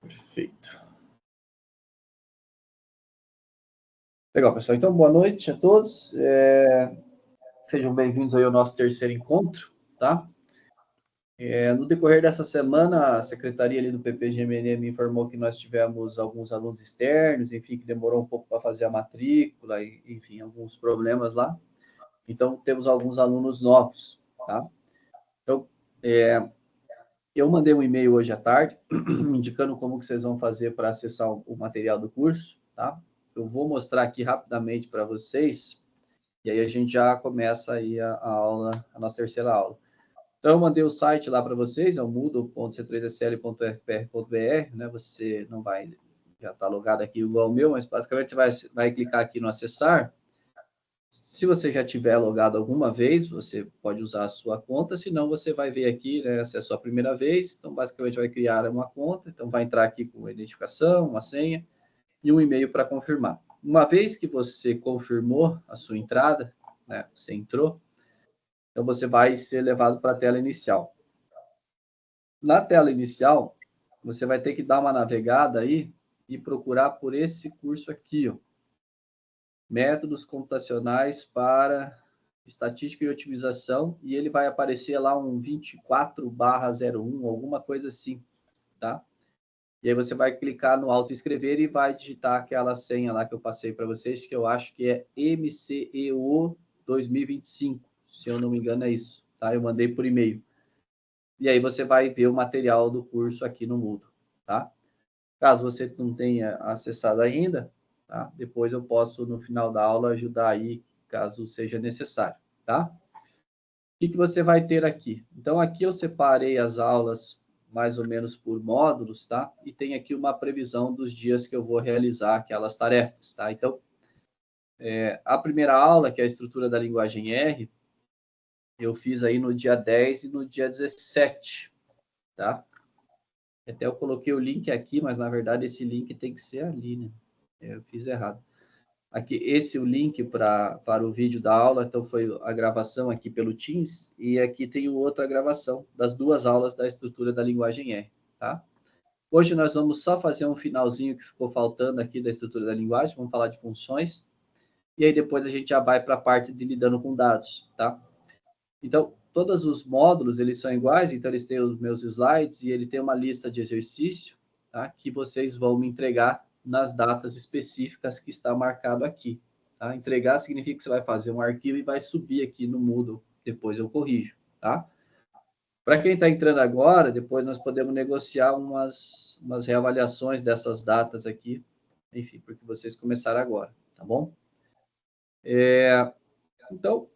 Perfeito. Legal, pessoal. Então, boa noite a todos. Sejam bem-vindos aí ao nosso terceiro encontro, tá? No decorrer dessa semana, a secretaria ali do PPGMN me informou que nós tivemos alguns alunos externos, enfim, que demorou um pouco para fazer a matrícula, enfim, alguns problemas lá. Então, temos alguns alunos novos, tá? Então, eu mandei um e-mail hoje à tarde, indicando como que vocês vão fazer para acessar o material do curso, tá? Eu vou mostrar aqui rapidamente para vocês, e aí a gente já começa aí a aula, a nossa terceira aula. Então, eu mandei o site lá para vocês, é o moodle.c3sl.fpr.br, né? Você não vai, já está logado aqui igual o meu, mas basicamente vai clicar aqui no acessar. Se você já tiver logado alguma vez, você pode usar a sua conta, senão você vai ver aqui, né, essa é a sua primeira vez, então basicamente vai criar uma conta, então vai entrar aqui com a identificação, uma senha e um e-mail para confirmar. Uma vez que você confirmou a sua entrada, né, você entrou, então você vai ser levado para a tela inicial. Na tela inicial, você vai ter que dar uma navegada aí e procurar por esse curso aqui, ó. Métodos computacionais para estatística e otimização, e ele vai aparecer lá um 24/01, alguma coisa assim, tá? E aí você vai clicar no autoescrever e vai digitar aquela senha lá que eu passei para vocês, que eu acho que é MCEO 2025, se eu não me engano é isso, tá? Eu mandei por e-mail. E aí você vai ver o material do curso aqui no Moodle, tá? Caso você não tenha acessado ainda, tá? Depois eu posso, no final da aula, ajudar aí, caso seja necessário, tá? O que você vai ter aqui? Então, aqui eu separei as aulas mais ou menos por módulos, tá? E tem aqui uma previsão dos dias que eu vou realizar aquelas tarefas, tá? Então, a primeira aula, que é a estrutura da linguagem R, eu fiz aí no dia 10 e no dia 17, tá? Até eu coloquei o link aqui, mas na verdade esse link tem que ser ali, né? Eu fiz errado. Aqui, esse é o link para o vídeo da aula, então foi a gravação aqui pelo Teams, e aqui tem outra gravação das duas aulas da estrutura da linguagem R, tá? Hoje nós vamos só fazer um finalzinho que ficou faltando aqui da estrutura da linguagem, vamos falar de funções, e aí depois a gente já vai para a parte de lidando com dados, tá? Então, todos os módulos, eles são iguais, então eles têm os meus slides e ele tem uma lista de exercício, tá? Que vocês vão me entregar nas datas específicas que está marcado aqui, tá? Entregar significa que você vai fazer um arquivo e vai subir aqui no Moodle, depois eu corrijo, tá? Para quem está entrando agora, depois nós podemos negociar umas reavaliações dessas datas aqui, enfim, porque vocês começaram agora, tá bom? Então,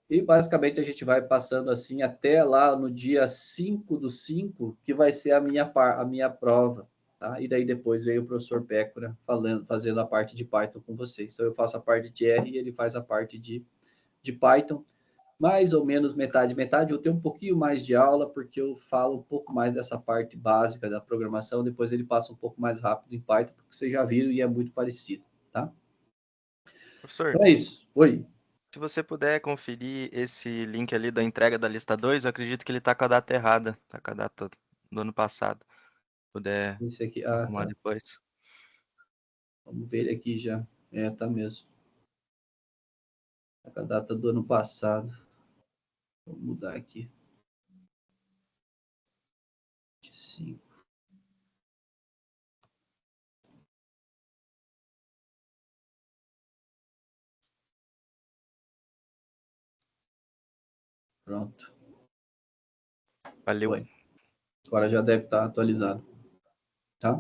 e basicamente a gente vai passando assim até lá no dia 5/5, que vai ser a minha prova, tá? E daí depois veio o professor Pécora fazendo a parte de Python com vocês. Então eu faço a parte de R e ele faz a parte de Python, mais ou menos metade, metade. Eu tenho um pouquinho mais de aula, porque eu falo um pouco mais dessa parte básica da programação, depois ele passa um pouco mais rápido em Python, porque vocês já viram e é muito parecido, tá? Professor, Então é isso. Oi. se você puder conferir esse link ali da entrega da lista 2, eu acredito que ele está com a data errada, está com a data do ano passado. Se puder Esse aqui, arrumar tá. depois. Vamos ver ele aqui já. Tá mesmo. A data do ano passado. Vou mudar aqui. 5. Pronto. Valeu. Foi. Agora já deve estar atualizado. Tá?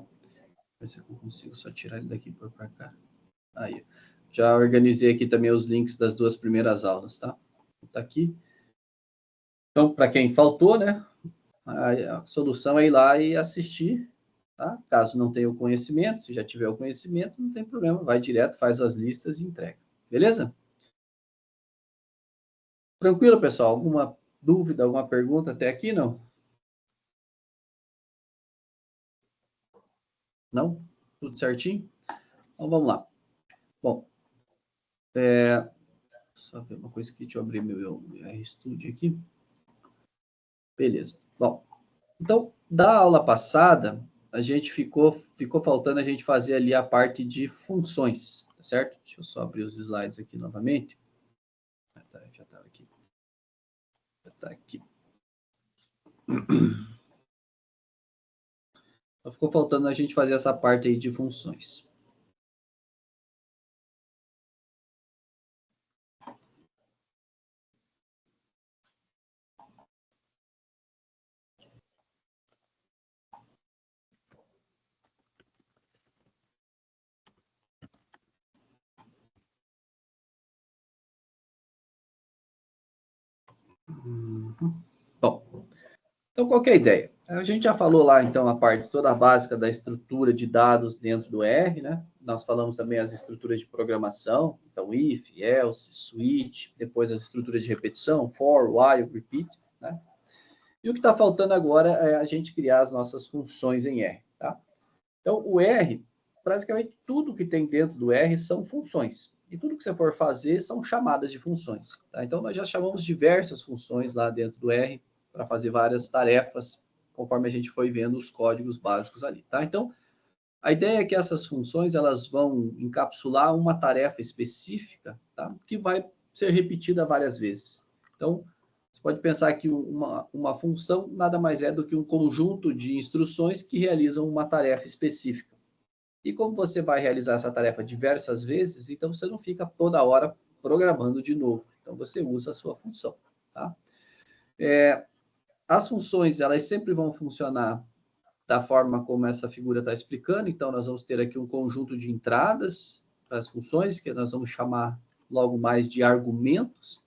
Ver se eu consigo só tirar ele daqui para cá. Aí. Já organizei aqui também os links das duas primeiras aulas, tá? Tá aqui. Então, para quem faltou, né? A solução é ir lá e assistir, tá? Caso não tenha o conhecimento, se já tiver o conhecimento, não tem problema, vai direto, faz as listas e entrega. Beleza? Tranquilo, pessoal? Alguma dúvida, alguma pergunta até aqui, não? Não? Tudo certinho? Então, vamos lá. Bom, só ver uma coisa aqui, deixa eu abrir meu RStudio aqui. Beleza. Bom, então, da aula passada, a gente ficou faltando a gente fazer ali a parte de funções, tá certo? Deixa eu só abrir os slides aqui novamente. Já está aqui. Já está aqui. Então, ficou faltando a gente fazer essa parte aí de funções. Bom, então qual que é a ideia? A gente já falou lá, então, a parte toda básica da estrutura de dados dentro do R, né? Nós falamos também as estruturas de programação, então if, else, switch, depois as estruturas de repetição, for, while, repeat, né? E o que está faltando agora é a gente criar as nossas funções em R, tá? Então, o R, praticamente tudo que tem dentro do R são funções. E tudo que você for fazer são chamadas de funções, tá? Então, nós já chamamos diversas funções lá dentro do R para fazer várias tarefas, conforme a gente foi vendo os códigos básicos ali, tá? Então, a ideia é que essas funções, elas vão encapsular uma tarefa específica, tá? Que vai ser repetida várias vezes. Então, você pode pensar que uma função nada mais é do que um conjunto de instruções que realizam uma tarefa específica. E como você vai realizar essa tarefa diversas vezes, então você não fica toda hora programando de novo. Então, você usa a sua função, tá? As funções, elas sempre vão funcionar da forma como essa figura está explicando. Então, nós vamos ter aqui um conjunto de entradas para as funções, que nós vamos chamar logo mais de argumentos.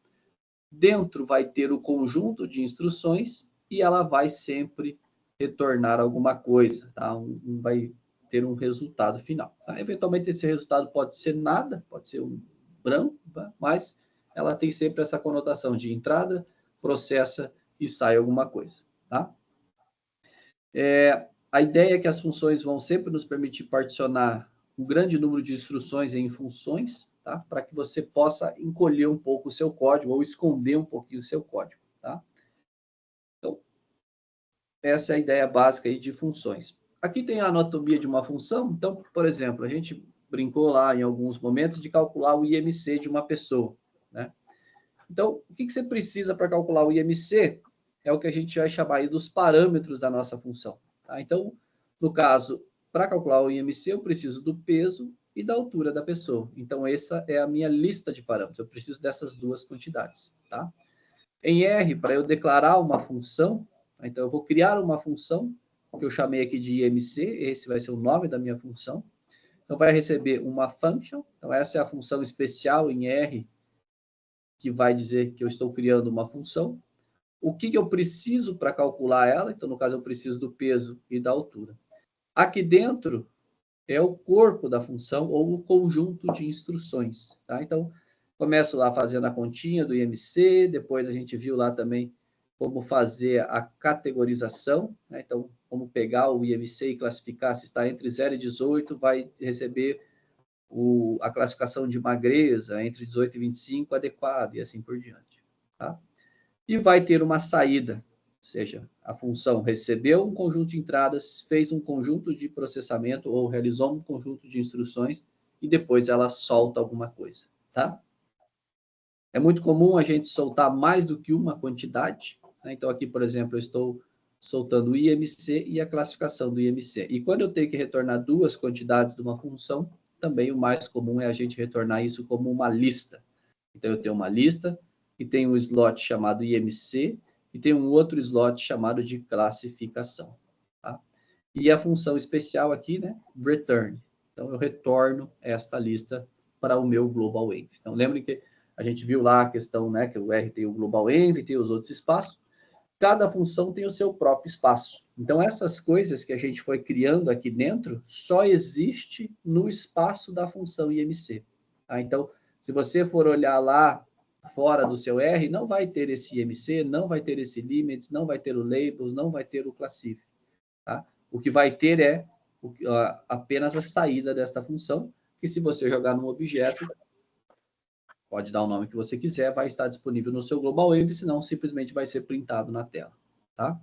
Dentro vai ter o conjunto de instruções e ela vai sempre retornar alguma coisa, tá? Vai ter um resultado final. Tá? Eventualmente, esse resultado pode ser nada, pode ser um branco, tá? Mas ela tem sempre essa conotação de entrada, processa e sai alguma coisa, tá? A ideia é que as funções vão sempre nos permitir particionar um grande número de instruções em funções, tá? Para que você possa encolher um pouco o seu código ou esconder um pouquinho o seu código, tá? Então, essa é a ideia básica aí de funções. Aqui tem a anatomia de uma função. Então, por exemplo, a gente brincou lá em alguns momentos de calcular o IMC de uma pessoa, né? Então, o que você precisa para calcular o IMC? É o que a gente vai chamar aí dos parâmetros da nossa função. Tá? Então, no caso, para calcular o IMC, eu preciso do peso e da altura da pessoa. Então, essa é a minha lista de parâmetros. Eu preciso dessas duas quantidades. Tá? Em R, para eu declarar uma função, então eu vou criar uma função, que eu chamei aqui de IMC, esse vai ser o nome da minha função. Então, vai receber uma function. Então, essa é a função especial em R, que vai dizer que eu estou criando uma função. O que eu preciso para calcular ela? Então, no caso, eu preciso do peso e da altura. Aqui dentro é o corpo da função ou o conjunto de instruções. Tá? Então, começo lá fazendo a continha do IMC, depois a gente viu lá também como fazer a categorização. Né? Então, como pegar o IMC e classificar se está entre 0 e 18, vai receber a classificação de magreza entre 18 e 25 adequado e assim por diante. Tá? E vai ter uma saída, ou seja, a função recebeu um conjunto de entradas, fez um conjunto de processamento ou realizou um conjunto de instruções e depois ela solta alguma coisa. Tá? É muito comum a gente soltar mais do que uma quantidade. Né? Então, aqui, por exemplo, eu estou soltando o IMC e a classificação do IMC. E quando eu tenho que retornar duas quantidades de uma função, também o mais comum é a gente retornar isso como uma lista. Então, eu tenho uma lista e tem um slot chamado IMC e tem um outro slot chamado de classificação. Tá? E a função especial aqui, né, return. Então, eu retorno esta lista para o meu global env. Então, lembrem que a gente viu lá a questão, né, que o R tem o global env, tem os outros espaços. Cada função tem o seu próprio espaço. Então, essas coisas que a gente foi criando aqui dentro só existe no espaço da função IMC. Tá? Então, se você for olhar lá fora do seu R, não vai ter esse IMC, não vai ter esse limits, não vai ter o labels, não vai ter o classify. Tá? O que vai ter é apenas a saída desta função, que se você jogar num objeto, pode dar o nome que você quiser, vai estar disponível no seu global env, senão simplesmente vai ser printado na tela. Tá?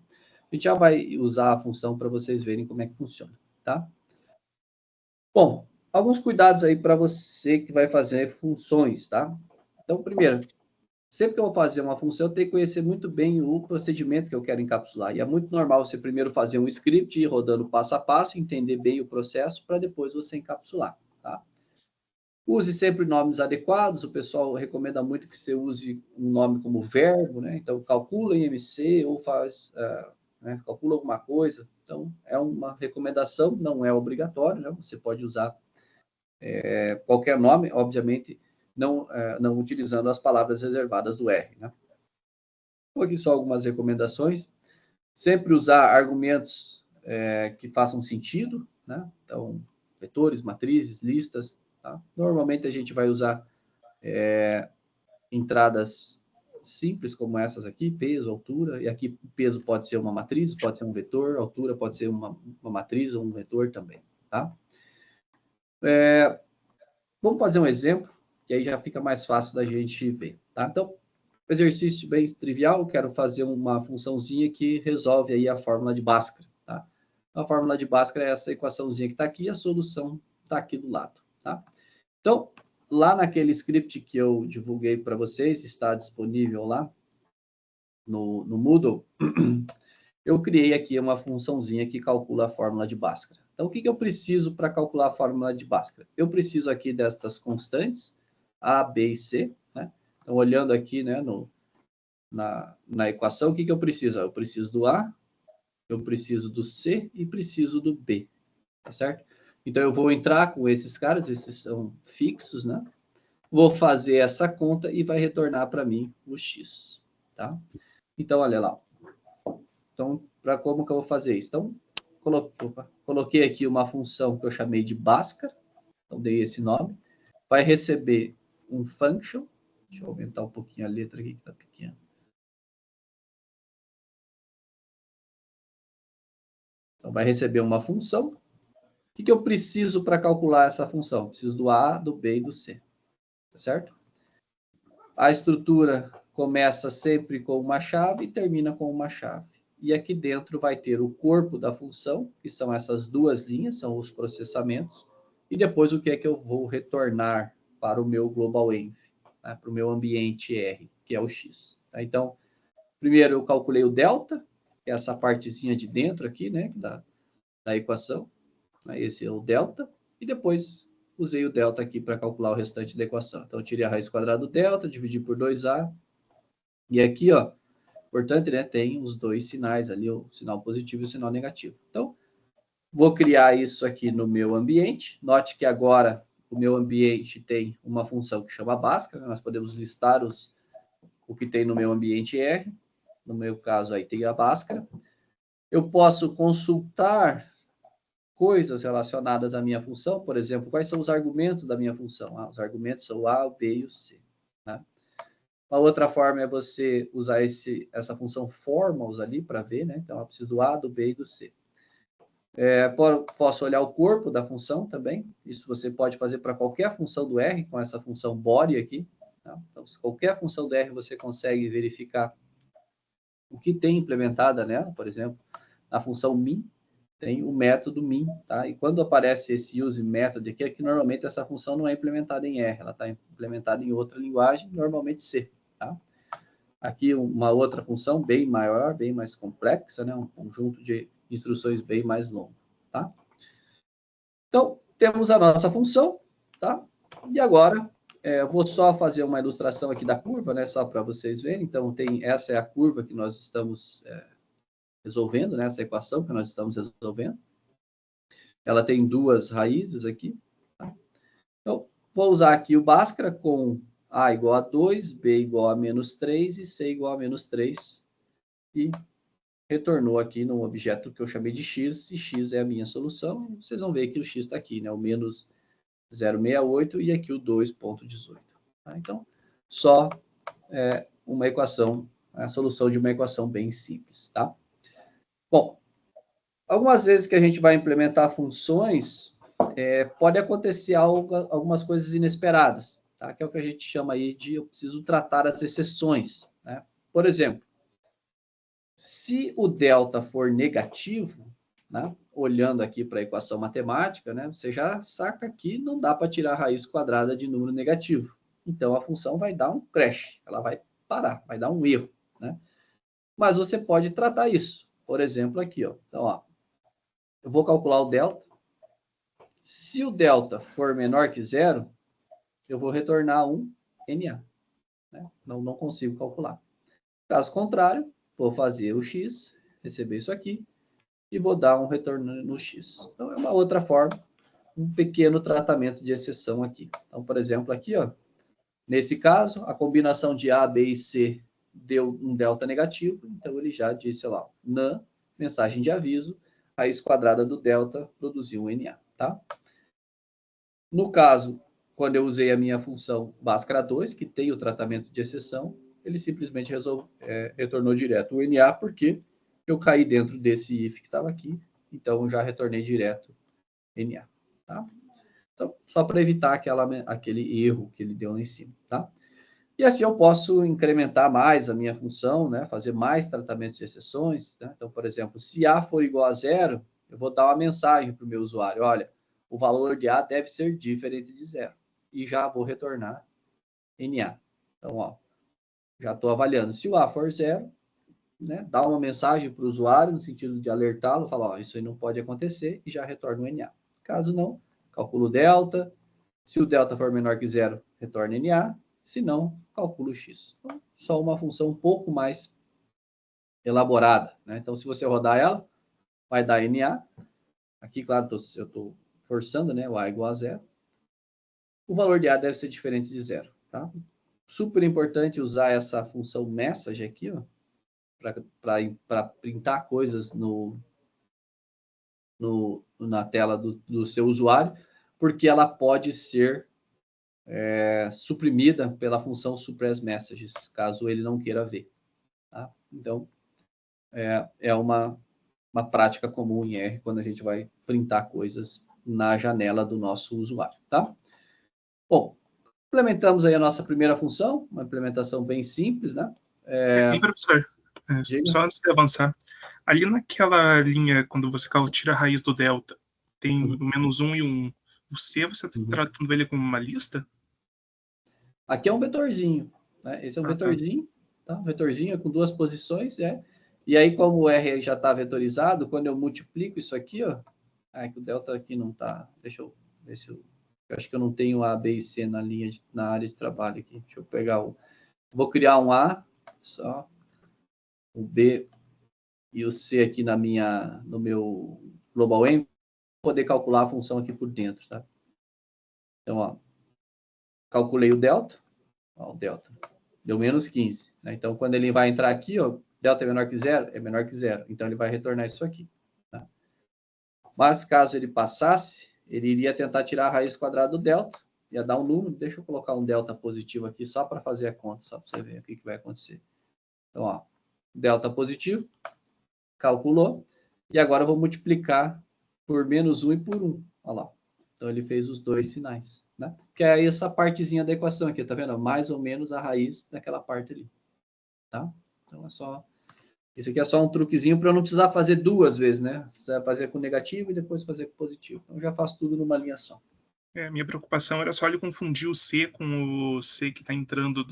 A gente já vai usar a função para vocês verem como é que funciona, tá? Bom, alguns cuidados aí para você que vai fazer funções, tá? Então, primeiro, sempre que eu vou fazer uma função, eu tenho que conhecer muito bem o procedimento que eu quero encapsular. E é muito normal você primeiro fazer um script, ir rodando passo a passo, entender bem o processo, para depois você encapsular, tá? Use sempre nomes adequados, o pessoal recomenda muito que você use um nome como verbo, né? Então, calcula em MC ou faz, né? Calcula alguma coisa. Então, é uma recomendação, não é obrigatório, né? Você pode usar qualquer nome, obviamente, não utilizando as palavras reservadas do R, né? Vou aqui só algumas recomendações. Sempre usar argumentos que façam sentido, né? Então, vetores, matrizes, listas, tá? Normalmente a gente vai usar entradas simples como essas aqui, peso, altura, e aqui peso pode ser uma matriz, pode ser um vetor, altura pode ser uma matriz ou um vetor também, tá? Vamos fazer um exemplo, que aí já fica mais fácil da gente ver, tá? Então, exercício bem trivial, quero fazer uma funçãozinha que resolve aí a fórmula de Bhaskara, tá? A fórmula de Bhaskara é essa equaçãozinha que está aqui, a solução está aqui do lado, tá? Então, lá naquele script que eu divulguei para vocês, está disponível lá no Moodle, eu criei aqui uma funçãozinha que calcula a fórmula de Bhaskara. Então, o que eu preciso para calcular a fórmula de Bhaskara? Eu preciso aqui destas constantes, A, B e C, né? Então, olhando aqui, né, na equação, o que eu preciso? Eu preciso do A, eu preciso do C e preciso do B, tá certo? Então, eu vou entrar com esses caras, esses são fixos, né? Vou fazer essa conta e vai retornar para mim o X, tá? Então, olha lá. Então, para como que eu vou fazer isso? Então, coloquei aqui uma função que eu chamei de Bhaskara, então dei esse nome, vai receber um function, deixa eu aumentar um pouquinho a letra aqui que está pequena. Então, vai receber uma função. O que eu preciso para calcular essa função? Preciso do A, do B e do C, tá certo? A estrutura começa sempre com uma chave e termina com uma chave. E aqui dentro vai ter o corpo da função, que são essas duas linhas, são os processamentos, e depois o que é que eu vou retornar para o meu global env, né, para o meu ambiente R, que é o X. Tá? Então, primeiro eu calculei o delta, que é essa partezinha de dentro aqui, né, da equação. Esse é o delta, e depois usei o delta aqui para calcular o restante da equação. Então, eu tirei a raiz quadrada do delta, dividi por 2A, e aqui, ó, importante, né, tem os dois sinais ali, o sinal positivo e o sinal negativo. Então, vou criar isso aqui no meu ambiente. Note que agora o meu ambiente tem uma função que chama Bhaskara, nós podemos listar o que tem no meu ambiente R, no meu caso aí tem a Bhaskara. Eu posso consultar coisas relacionadas à minha função, por exemplo, quais são os argumentos da minha função? Os argumentos são o A, o B e o C. Né? Uma outra forma é você usar essa função formals ali para ver, né? Então, eu preciso do A, do B e do C. Posso olhar o corpo da função também. Isso você pode fazer para qualquer função do R, com essa função body aqui. Tá? Então, qualquer função do R você consegue verificar o que tem implementada nela. Por exemplo, a função min, tem o método min, tá? E quando aparece esse use method aqui, é que normalmente essa função não é implementada em R, ela está implementada em outra linguagem, normalmente C, tá? Aqui uma outra função bem maior, bem mais complexa, né? Um conjunto de instruções bem mais longo, tá? Então, temos a nossa função, tá? E agora, eu vou só fazer uma ilustração aqui da curva, né? Só para vocês verem. Então, essa é a curva que nós estamos resolvendo, né? Essa equação que nós estamos resolvendo. Ela tem duas raízes aqui. Tá? Então, vou usar aqui o Bhaskara com A igual a 2, B igual a menos 3 e C igual a menos 3. E retornou aqui no objeto que eu chamei de X, e X é a minha solução. Vocês vão ver que o X está aqui, né? O menos 0,68 e aqui o 2,18. Tá? Então, só uma equação, a solução de uma equação bem simples, tá? Bom, algumas vezes que a gente vai implementar funções, pode acontecer algumas coisas inesperadas, tá? Que é o que a gente chama aí de eu preciso tratar as exceções, né? Por exemplo, Se o delta for negativo, né, olhando aqui para a equação matemática, né, você já saca que não dá para tirar a raiz quadrada de número negativo. Então, a função vai dar um crash, ela vai parar, vai dar um erro, né? Mas você pode tratar isso. Por exemplo, aqui, ó. Então, ó, eu vou calcular o delta. Se o delta for menor que zero, eu vou retornar um NA. Né? Não consigo calcular. Caso contrário, vou fazer o x, receber isso aqui, e vou dar um retorno no x. Então, é uma outra forma, um pequeno tratamento de exceção aqui. Então, por exemplo, aqui, ó, nesse caso, a combinação de A, B e C deu um delta negativo, então ele já disse lá, NaN, mensagem de aviso, raiz quadrada do delta produziu um NA, tá? No caso, quando eu usei a minha função Bhaskara 2, que tem o tratamento de exceção, ele simplesmente retornou direto o NA, porque eu caí dentro desse if que estava aqui, então eu já retornei direto NA, tá? Então, só para evitar aquele erro que ele deu lá em cima, tá? E assim eu posso incrementar mais a minha função, né? Fazer mais tratamentos de exceções, né? Então, por exemplo, se A for igual a zero, eu vou dar uma mensagem para o meu usuário, olha, o valor de A deve ser diferente de zero. E já vou retornar NA. Então, ó, já estou avaliando. Se o A for zero, né, dá uma mensagem para o usuário, no sentido de alertá-lo, falar, ó, isso aí não pode acontecer, e já retorna o NA. Caso não, calculo o delta. Se o delta for menor que zero, retorna NA. Se não, calculo o x. Então, só uma função um pouco mais elaborada, né? Então, se você rodar ela, vai dar NA. Aqui, claro, eu estou forçando, né? O A igual a zero. O valor de A deve ser diferente de zero, tá? Super importante usar essa função message aqui, ó, para printar coisas na tela do seu usuário, porque ela pode ser suprimida pela função suppress messages, caso ele não queira ver. Tá? Então, é uma prática comum em R quando a gente vai printar coisas na janela do nosso usuário. Tá? Bom, implementamos aí a nossa primeira função, uma implementação bem simples, né? E, professor, só antes de avançar, ali naquela linha, quando você tira a raiz do delta, tem o -1 e o 1. O C, você está tratando ele como uma lista? Aqui é um vetorzinho, né? Esse é um vetorzinho, tá? Um vetorzinho com duas posições, E aí, como o R já está vetorizado, quando eu multiplico isso aqui, ó, que o delta aqui não está. Deixa eu ver se eu acho que eu não tenho A, B e C na área de trabalho aqui. Deixa eu pegar vou criar um A, só, o B e o C aqui no meu global M, poder calcular a função aqui por dentro, tá? Então, ó, calculei o delta, ó, o delta deu menos 15, né? Então, quando ele vai entrar aqui, ó, delta é menor que zero, é menor que zero. Então, ele vai retornar isso aqui. Tá? Mas, caso ele passasse, ele iria tentar tirar a raiz quadrada do delta, ia dar um número. Deixa eu colocar um delta positivo aqui, só para fazer a conta, só para você ver o que vai acontecer. Então, ó, delta positivo, calculou, e agora eu vou multiplicar por -1 e por 1. Olha lá. Então, ele fez os dois sinais, né? Que é essa partezinha da equação aqui, tá vendo? Mais ou menos a raiz daquela parte ali, tá? Então, isso aqui é só um truquezinho para eu não precisar fazer duas vezes, né? Você vai fazer com negativo e depois fazer com positivo. Então, eu já faço tudo numa linha só. Minha preocupação era só ele confundir o C com o C que está entrando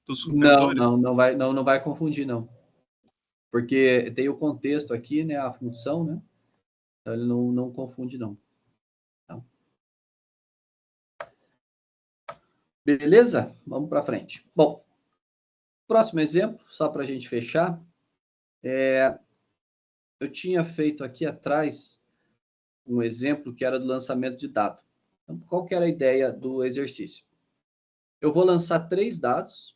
dos operadores. Não vai confundir, não. Porque tem o contexto aqui, né? A função, né? Então, ele não confunde, não. Tá? Beleza? Vamos para frente. Bom, próximo exemplo, só para a gente fechar. Eu tinha feito aqui atrás um exemplo que era do lançamento de dado. Então, qual que era a ideia do exercício? Eu vou lançar 3 dados,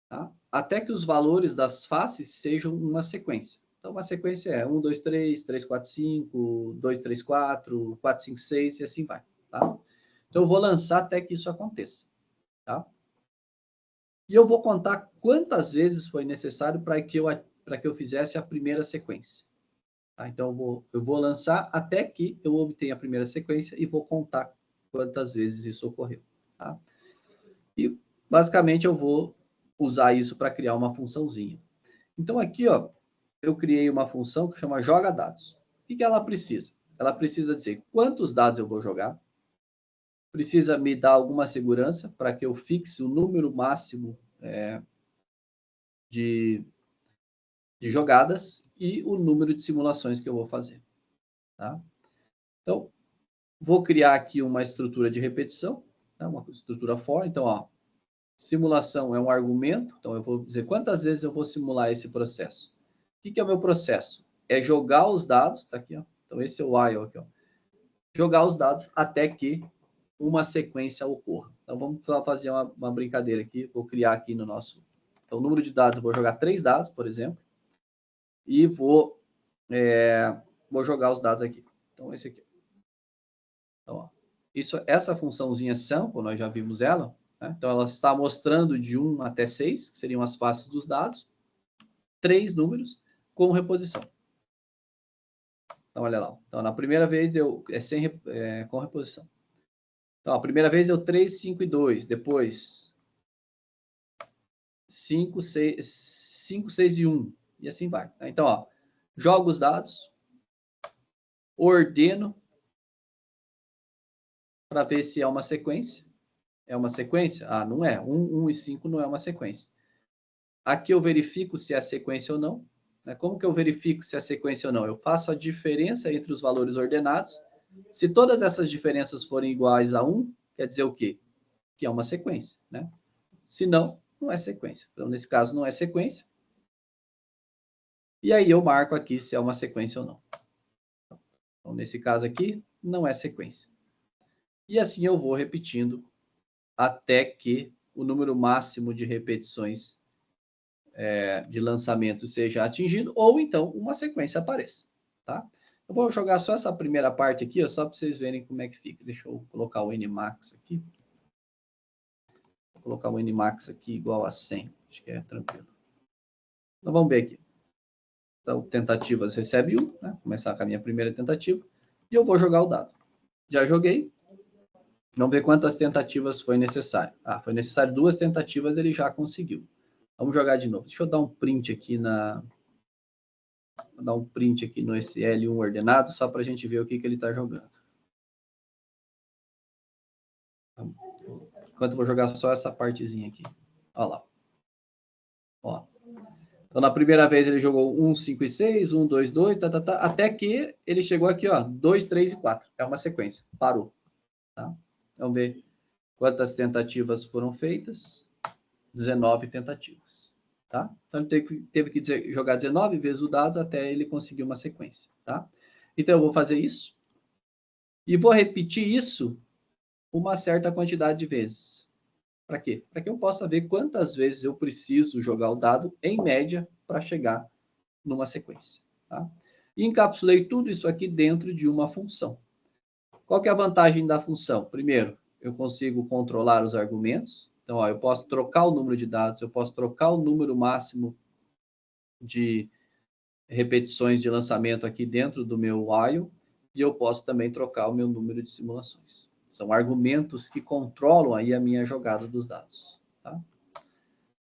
tá? Até que os valores das faces sejam uma sequência. Então, uma sequência é 1, 2, 3, 3, 4, 5, 2, 3, 4, 4, 5, 6 e assim vai. Tá? Então, eu vou lançar até que isso aconteça. Tá? E eu vou contar quantas vezes foi necessário para que eu fizesse a primeira sequência. Tá? Então, eu vou lançar até que eu obtenha a primeira sequência e vou contar quantas vezes isso ocorreu. Tá? E, basicamente, eu vou usar isso para criar uma funçãozinha. Então, aqui, ó, eu criei uma função que chama joga dados. O que ela precisa? Ela precisa dizer quantos dados eu vou jogar, precisa me dar alguma segurança para que eu fixe o número máximo de jogadas e o número de simulações que eu vou fazer. Tá? Então, vou criar aqui uma estrutura de repetição, né? Uma estrutura for. Então, ó, simulação é um argumento, então eu vou dizer quantas vezes eu vou simular esse processo. O que é o meu processo? É jogar os dados, tá aqui, ó. Então esse é o while aqui, ó. Jogar os dados até que uma sequência ocorra. Então vamos fazer uma brincadeira aqui, vou criar aqui no nosso... Então o número de dados, eu vou jogar 3 dados, por exemplo, e vou jogar os dados aqui. Então esse aqui. Então, ó, essa funçãozinha sample, nós já vimos ela, né? Então ela está mostrando de 1 até 6, que seriam as faces dos dados, 3 números com reposição. Então olha lá. Então na primeira vez deu com reposição. Então a primeira vez deu 3, 5 e 2, depois 5, 6 e 1, e assim vai. Então, ó, jogo os dados, ordeno para ver se é uma sequência. É uma sequência? Ah, não é. 1 e 5 não é uma sequência. Aqui eu verifico se é sequência ou não. Como que eu verifico se é sequência ou não? Eu faço a diferença entre os valores ordenados. Se todas essas diferenças forem iguais a 1, quer dizer o quê? Que é uma sequência, né? Se não, não é sequência. Então, nesse caso, não é sequência. E aí eu marco aqui se é uma sequência ou não. Então, nesse caso aqui, não é sequência. E assim eu vou repetindo até que o número máximo de repetições de lançamento seja atingido, ou então uma sequência apareça. Tá? Eu vou jogar só essa primeira parte aqui, ó, só para vocês verem como é que fica. Deixa eu colocar o Nmax aqui. Vou colocar o Nmax aqui igual a 100. Acho que é tranquilo. Então vamos ver aqui. Então, tentativas recebe 1, né? Começar com a minha primeira tentativa. E eu vou jogar o dado. Já joguei. Vamos ver quantas tentativas foi necessário. Ah, foi necessário 2 tentativas, ele já conseguiu. Vamos jogar de novo. Deixa eu dar um print aqui Vou dar um print aqui no L1 ordenado, só para a gente ver o que ele está jogando. Enquanto eu vou jogar só essa partezinha aqui. Olha lá. Ó. Então, na primeira vez ele jogou 1, 5 e 6, 1, 2, 2, até que ele chegou aqui, ó, 2, 3 e 4. É uma sequência. Parou. Tá? Vamos ver quantas tentativas foram feitas. 19 tentativas. Tá? Então, ele teve que jogar 19 vezes o dado até ele conseguir uma sequência. Tá? Então, eu vou fazer isso. E vou repetir isso uma certa quantidade de vezes. Para quê? Para que eu possa ver quantas vezes eu preciso jogar o dado, em média, para chegar numa sequência. Tá? E encapsulei tudo isso aqui dentro de uma função. Qual que é a vantagem da função? Primeiro, eu consigo controlar os argumentos. Então, ó, eu posso trocar o número de dados, eu posso trocar o número máximo de repetições de lançamento aqui dentro do meu while, e eu posso também trocar o meu número de simulações. São argumentos que controlam aí a minha jogada dos dados. Tá?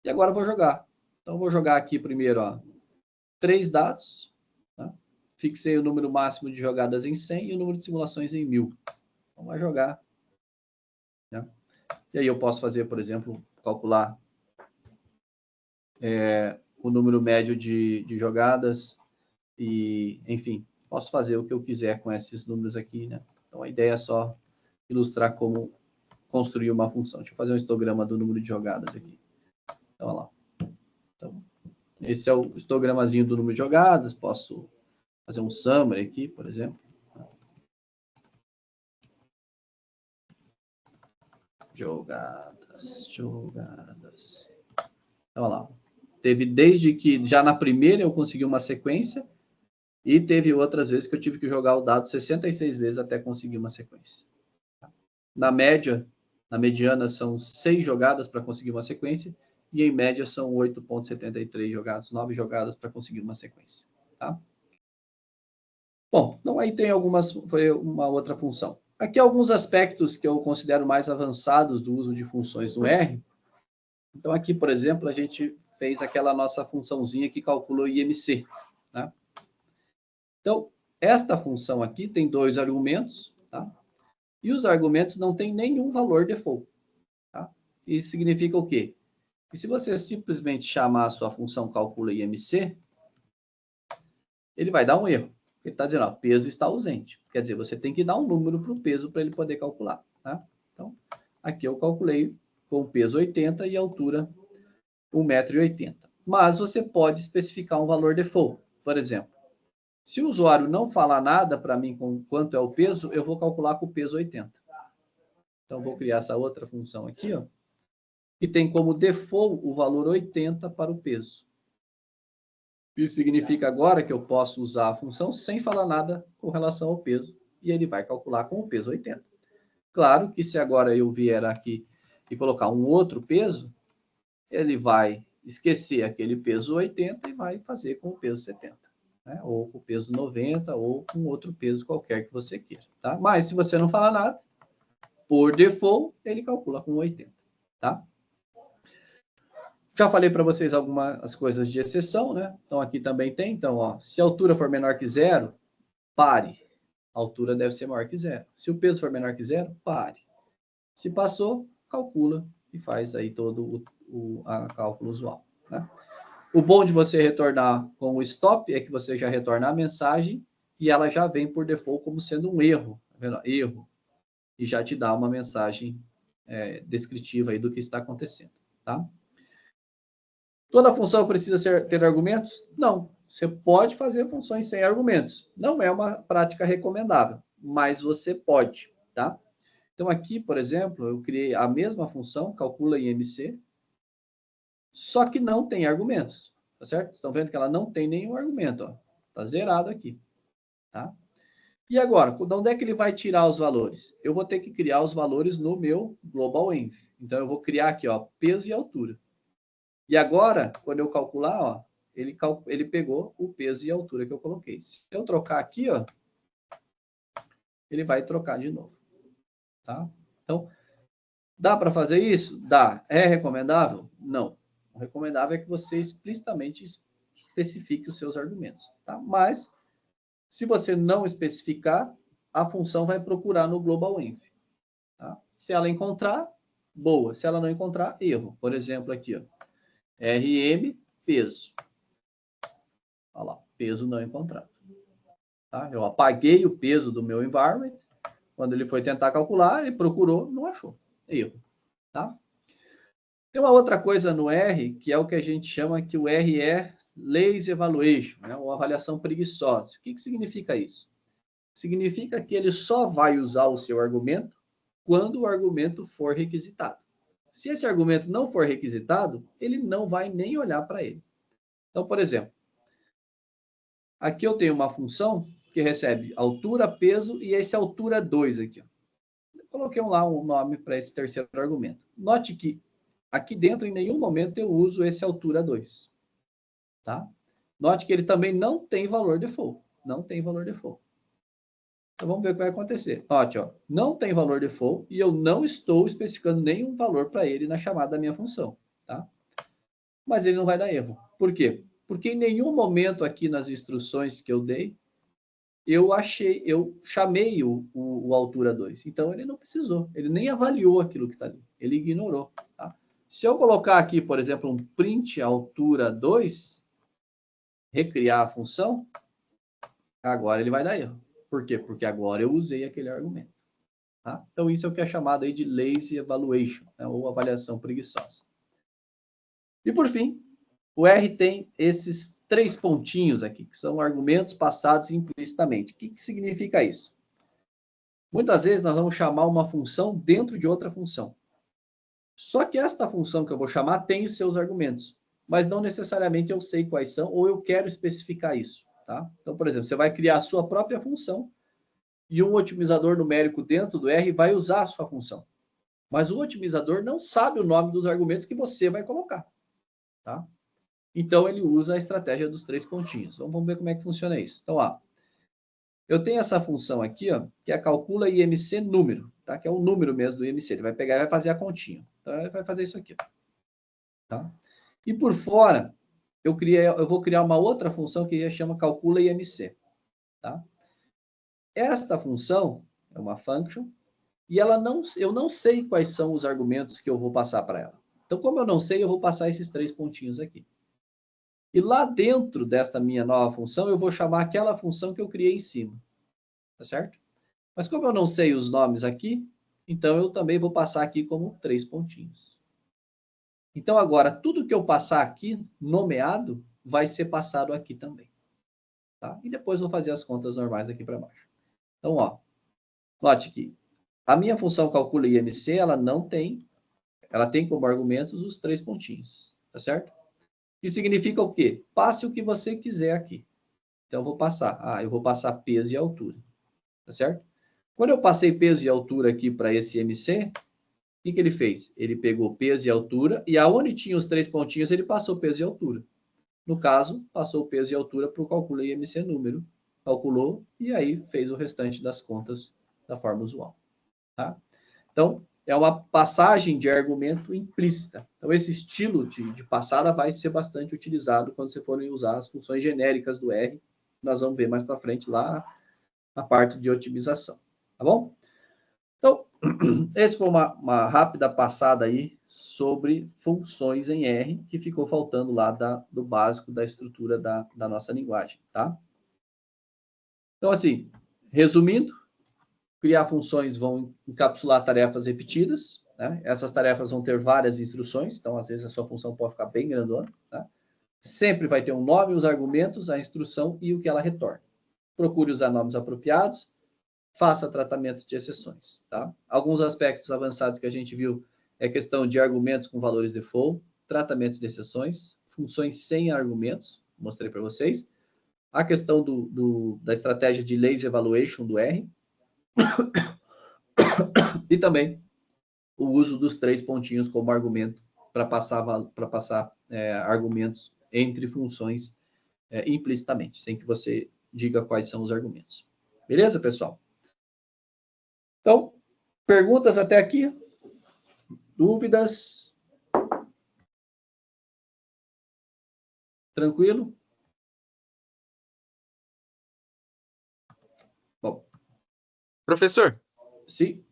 E agora eu vou jogar. Então, eu vou jogar aqui primeiro, ó, 3 dados. Tá? Fixei o número máximo de jogadas em 100 e o número de simulações em 1000. Então, vai jogar. Né? E aí eu posso fazer, por exemplo, calcular o número médio de jogadas e, enfim, posso fazer o que eu quiser com esses números aqui, né? Então, a ideia é só ilustrar como construir uma função. Deixa eu fazer um histograma do número de jogadas aqui. Então, olha lá. Então, esse é o histogramazinho do número de jogadas. Posso fazer um summary aqui, por exemplo. Jogadas. Então, olha lá. Teve desde que já na primeira eu consegui uma sequência e teve outras vezes que eu tive que jogar o dado 66 vezes até conseguir uma sequência. Na média, na mediana são 6 jogadas para conseguir uma sequência e em média são 8,73 jogadas, 9 jogadas para conseguir uma sequência. Tá? Bom, então aí tem foi uma outra função. Aqui alguns aspectos que eu considero mais avançados do uso de funções no R. Então aqui, por exemplo, a gente fez aquela nossa funçãozinha que calcula o IMC. né? Então, esta função aqui tem 2 argumentos, tá? E os argumentos não têm nenhum valor default, tá? Isso significa o quê? Que se você simplesmente chamar a sua função calcula IMC, ele vai dar um erro. Ele está dizendo, ó, peso está ausente. Quer dizer, você tem que dar um número para o peso para ele poder calcular, tá? Então, aqui eu calculei com o peso 80 e a altura 1,80 m. Mas você pode especificar um valor default. Por exemplo, se o usuário não falar nada para mim com quanto é o peso, eu vou calcular com o peso 80. Então, vou criar essa outra função aqui, ó, que tem como default o valor 80 para o peso. Isso significa agora que eu posso usar a função sem falar nada com relação ao peso, e ele vai calcular com o peso 80. Claro que se agora eu vier aqui e colocar um outro peso, ele vai esquecer aquele peso 80 e vai fazer com o peso 70. Né? Ou com o peso 90, ou com outro peso qualquer que você queira. Tá? Mas se você não falar nada, por default, ele calcula com 80. Tá? Já falei para vocês algumas coisas de exceção, né? Então, aqui também tem. Então, ó, se a altura for menor que 0, pare. A altura deve ser maior que 0. Se o peso for menor que 0, pare. Se passou, calcula e faz aí todo o cálculo usual. Né? O bom de você retornar com o stop é que você já retorna a mensagem e ela já vem por default como sendo um erro. Tá vendo? Erro. E já te dá uma mensagem descritiva aí do que está acontecendo. Tá? Toda função precisa ter argumentos? Não. Você pode fazer funções sem argumentos. Não é uma prática recomendável, mas você pode, tá? Então, aqui, por exemplo, eu criei a mesma função, calcula IMC, só que não tem argumentos, tá certo? Estão vendo que ela não tem nenhum argumento, ó. Tá zerado aqui, tá? E agora, de onde é que ele vai tirar os valores? Eu vou ter que criar os valores no meu global env. Então, eu vou criar aqui, ó, peso e altura. E agora, quando eu calcular, ó, ele pegou o peso e a altura que eu coloquei. Se eu trocar aqui, ó, ele vai trocar de novo. Tá? Então, dá para fazer isso? Dá. É recomendável? Não. O recomendável é que você explicitamente especifique os seus argumentos. Tá? Mas, se você não especificar, a função vai procurar no global env. Tá? Se ela encontrar, boa. Se ela não encontrar, erro. Por exemplo, aqui, ó. RM, peso. Olha lá, peso não encontrado. Tá? Eu apaguei o peso do meu environment. Quando ele foi tentar calcular, ele procurou, não achou. Erro. Tá? Tem uma outra coisa no R, que é o que a gente chama que o R é lazy evaluation, né? Ou avaliação preguiçosa. O que significa isso? Significa que ele só vai usar o seu argumento quando o argumento for requisitado. Se esse argumento não for requisitado, ele não vai nem olhar para ele. Então, por exemplo, aqui eu tenho uma função que recebe altura, peso e esse altura 2 aqui. Ó. Eu coloquei lá um nome para esse terceiro argumento. Note que aqui dentro, em nenhum momento, eu uso esse altura 2. Tá? Note que ele também não tem valor default. Não tem valor default. Então, vamos ver o que vai acontecer. Note, ó, não tem valor default e eu não estou especificando nenhum valor para ele na chamada da minha função. Tá? Mas ele não vai dar erro. Por quê? Porque em nenhum momento aqui nas instruções que eu dei, eu chamei o altura 2. Então, ele não precisou. Ele nem avaliou aquilo que está ali. Ele ignorou. Tá? Se eu colocar aqui, por exemplo, um print altura 2, recriar a função, agora ele vai dar erro. Por quê? Porque agora eu usei aquele argumento. Tá? Então, isso é o que é chamado aí de lazy evaluation, né? Ou avaliação preguiçosa. E, por fim, o R tem esses 3 pontinhos aqui, que são argumentos passados implicitamente. O que significa isso? Muitas vezes nós vamos chamar uma função dentro de outra função. Só que esta função que eu vou chamar tem os seus argumentos, mas não necessariamente eu sei quais são ou eu quero especificar isso. Tá? Então, por exemplo, você vai criar a sua própria função e um otimizador numérico dentro do R vai usar a sua função. Mas o otimizador não sabe o nome dos argumentos que você vai colocar. Tá? Então, ele usa a estratégia dos 3 pontinhos. Então, vamos ver como é que funciona isso. Então, ó, eu tenho essa função aqui, ó, que é a calcula IMC número, tá? Que é o número mesmo do IMC. Ele vai pegar e vai fazer a continha. Então, ele vai fazer isso aqui. Ó. Tá? E por fora, eu vou criar uma outra função que já chama calcula IMC. Tá? Esta função é uma function e eu não sei quais são os argumentos que eu vou passar para ela. Então, como eu não sei, eu vou passar esses 3 pontinhos aqui. E lá dentro desta minha nova função, eu vou chamar aquela função que eu criei em cima. Tá certo? Mas como eu não sei os nomes aqui, então eu também vou passar aqui como 3 pontinhos. Então, agora, tudo que eu passar aqui, nomeado, vai ser passado aqui também. Tá? E depois vou fazer as contas normais aqui para baixo. Então, ó, note que a minha função calcula IMC, ela tem como argumentos os 3 pontinhos, tá certo? Isso significa o quê? Passe o que você quiser aqui. Então, eu vou passar peso e altura, tá certo? Quando eu passei peso e altura aqui para esse MC, o que ele fez? Ele pegou peso e altura, e aonde tinha os 3 pontinhos, ele passou peso e altura. No caso, passou o peso e altura para o calcula IMC número, calculou, e aí fez o restante das contas da forma usual. Tá? Então, é uma passagem de argumento implícita. Então, esse estilo de passada vai ser bastante utilizado quando você for usar as funções genéricas do R. Nós vamos ver mais para frente lá na parte de otimização. Tá bom? Então, essa foi uma rápida passada aí sobre funções em R, que ficou faltando lá do básico da estrutura da nossa linguagem, tá? Então, assim, resumindo, criar funções vão encapsular tarefas repetidas, né? Essas tarefas vão ter várias instruções, então, às vezes, a sua função pode ficar bem grandona, tá? Sempre vai ter um nome, os argumentos, a instrução e o que ela retorna. Procure usar nomes apropriados, faça tratamento de exceções, tá? Alguns aspectos avançados que a gente viu é questão de argumentos com valores default, tratamento de exceções, funções sem argumentos, mostrei para vocês, a questão da estratégia de lazy evaluation do R, e também o uso dos 3 pontinhos como argumento para passar argumentos entre funções implicitamente, sem que você diga quais são os argumentos. Beleza, pessoal? Então, perguntas até aqui? Dúvidas? Tranquilo? Bom. Professor? Sim.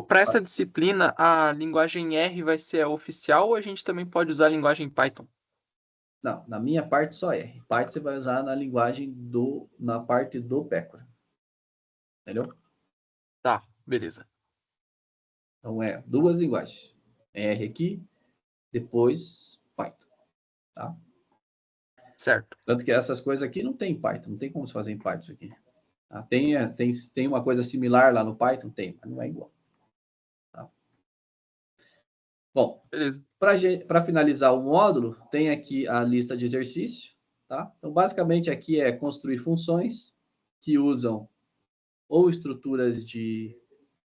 Para essa disciplina, a linguagem R vai ser a oficial ou a gente também pode usar a linguagem Python? Não, na minha parte só R. Python você vai usar na parte do Pecora. Entendeu? Tá, beleza. Então, 2 linguagens. R aqui, depois Python. Tá? Certo. Tanto que essas coisas aqui não tem em Python. Não tem como se fazer em Python isso aqui. Tá? Tem uma coisa similar lá no Python? Tem, mas não é igual. Tá? Bom, para finalizar o módulo, tem aqui a lista de exercício. Tá? Então, basicamente, aqui é construir funções que usam ou estruturas de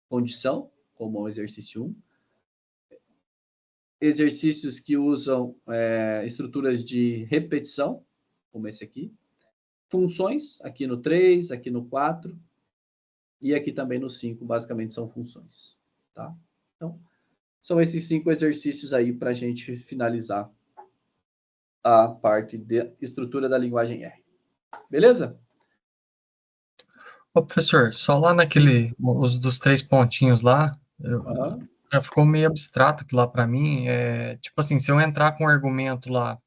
condição, como o exercício 1, exercícios que usam estruturas de repetição, como esse aqui, funções, aqui no 3, aqui no 4, e aqui também no 5, basicamente são funções. Tá? Então, são esses 5 exercícios aí para a gente finalizar a parte de estrutura da linguagem R. Beleza? Ô, professor, só lá os dos 3 pontinhos lá, já ficou meio abstrato aquilo lá para mim. Tipo assim, se eu entrar com um argumento lá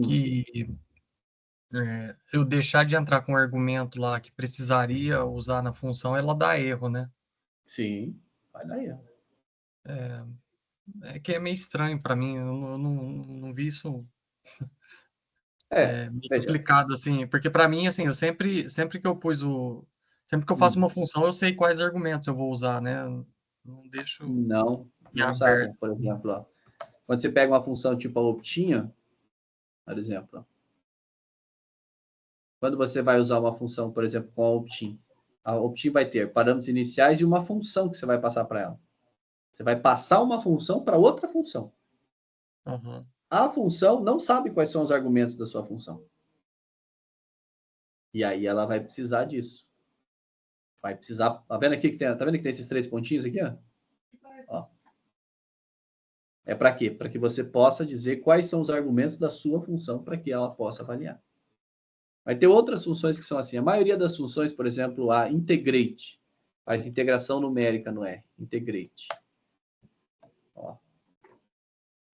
que eu deixar de entrar com um argumento lá que precisaria usar na função, ela dá erro, né? Sim, vai dar erro. É que é meio estranho para mim, eu não vi isso meio aplicado assim, porque para mim, assim, eu sempre que eu sempre que eu faço uma função, eu sei quais argumentos eu vou usar, né? Não deixo Não sabe. Por exemplo, ó, quando você pega uma função tipo a optinha, por exemplo, ó, quando você vai usar uma função, por exemplo, com a optin vai ter parâmetros iniciais e uma função que você vai passar para ela. Você vai passar uma função para outra função. Uhum. A função não sabe quais são os argumentos da sua função. E aí ela vai precisar disso. Vai precisar. Tá vendo aqui que tem esses 3 pontinhos aqui, ó? É para quê? Para que você possa dizer quais são os argumentos da sua função para que ela possa avaliar. Vai ter outras funções que são assim. A maioria das funções, por exemplo, a integrate, faz integração numérica no R. Integrate. Ó.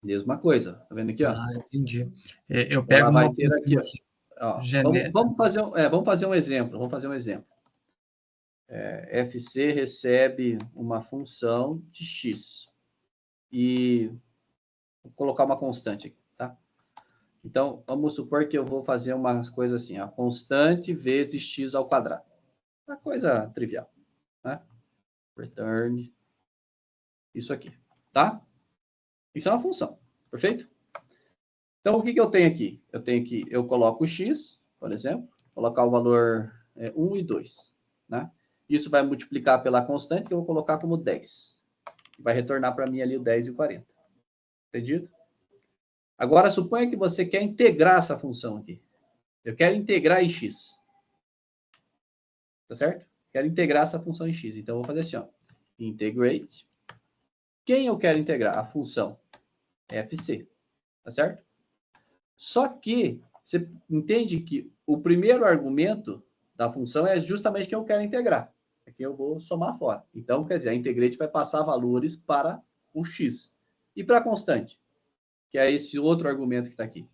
Mesma coisa. Tá vendo aqui, ó? Ah, entendi. Eu pego Ela vai uma ter aqui, ó. Vamos fazer um exemplo. Vamos fazer um exemplo. FC recebe uma função de x. E vou colocar uma constante aqui, tá? Então, vamos supor que eu vou fazer umas coisas assim, ó, constante vezes x ao quadrado. Uma coisa trivial, né? Return isso aqui, tá? Isso é uma função, perfeito? Então, o que eu tenho aqui? Eu coloco o x, por exemplo, colocar o valor 1 e 2, né? Isso vai multiplicar pela constante que eu vou colocar como 10. Vai retornar para mim ali o 10 e o 40. Entendido? Agora, suponha que você quer integrar essa função aqui. Eu quero integrar em x. Tá certo? Quero integrar essa função em x. Então, eu vou fazer assim, ó. Integrate. Quem eu quero integrar? A função fc. Tá certo? Só que, você entende que o primeiro argumento da função é justamente quem eu quero integrar. Aqui eu vou somar fora. Então, quer dizer, a integrate vai passar valores para o x. E para a constante? Que é esse outro argumento que está aqui.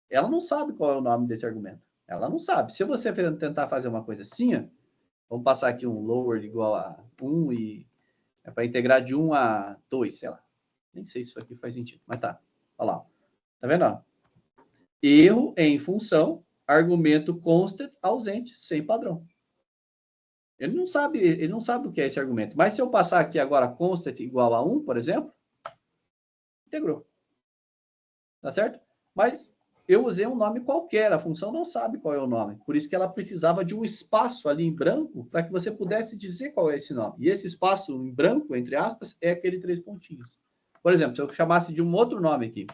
Ela não sabe qual é o nome desse argumento. Ela não sabe. Se você tentar fazer uma coisa assim, ó, vamos passar aqui um lower igual a 1 e é para integrar de 1 a 2, sei lá. Nem sei se isso aqui faz sentido, mas tá. Olha lá. Tá vendo? Ó? Erro em função, argumento constant ausente, sem padrão. Ele não sabe o que é esse argumento. Mas se eu passar aqui agora constant igual a 1, por exemplo, integrou. Tá certo? Mas eu usei um nome qualquer, a função não sabe qual é o nome. Por isso que ela precisava de um espaço ali em branco para que você pudesse dizer qual é esse nome. E esse espaço em branco, entre aspas, é aquele 3 pontinhos. Por exemplo, se eu chamasse de um outro nome aqui,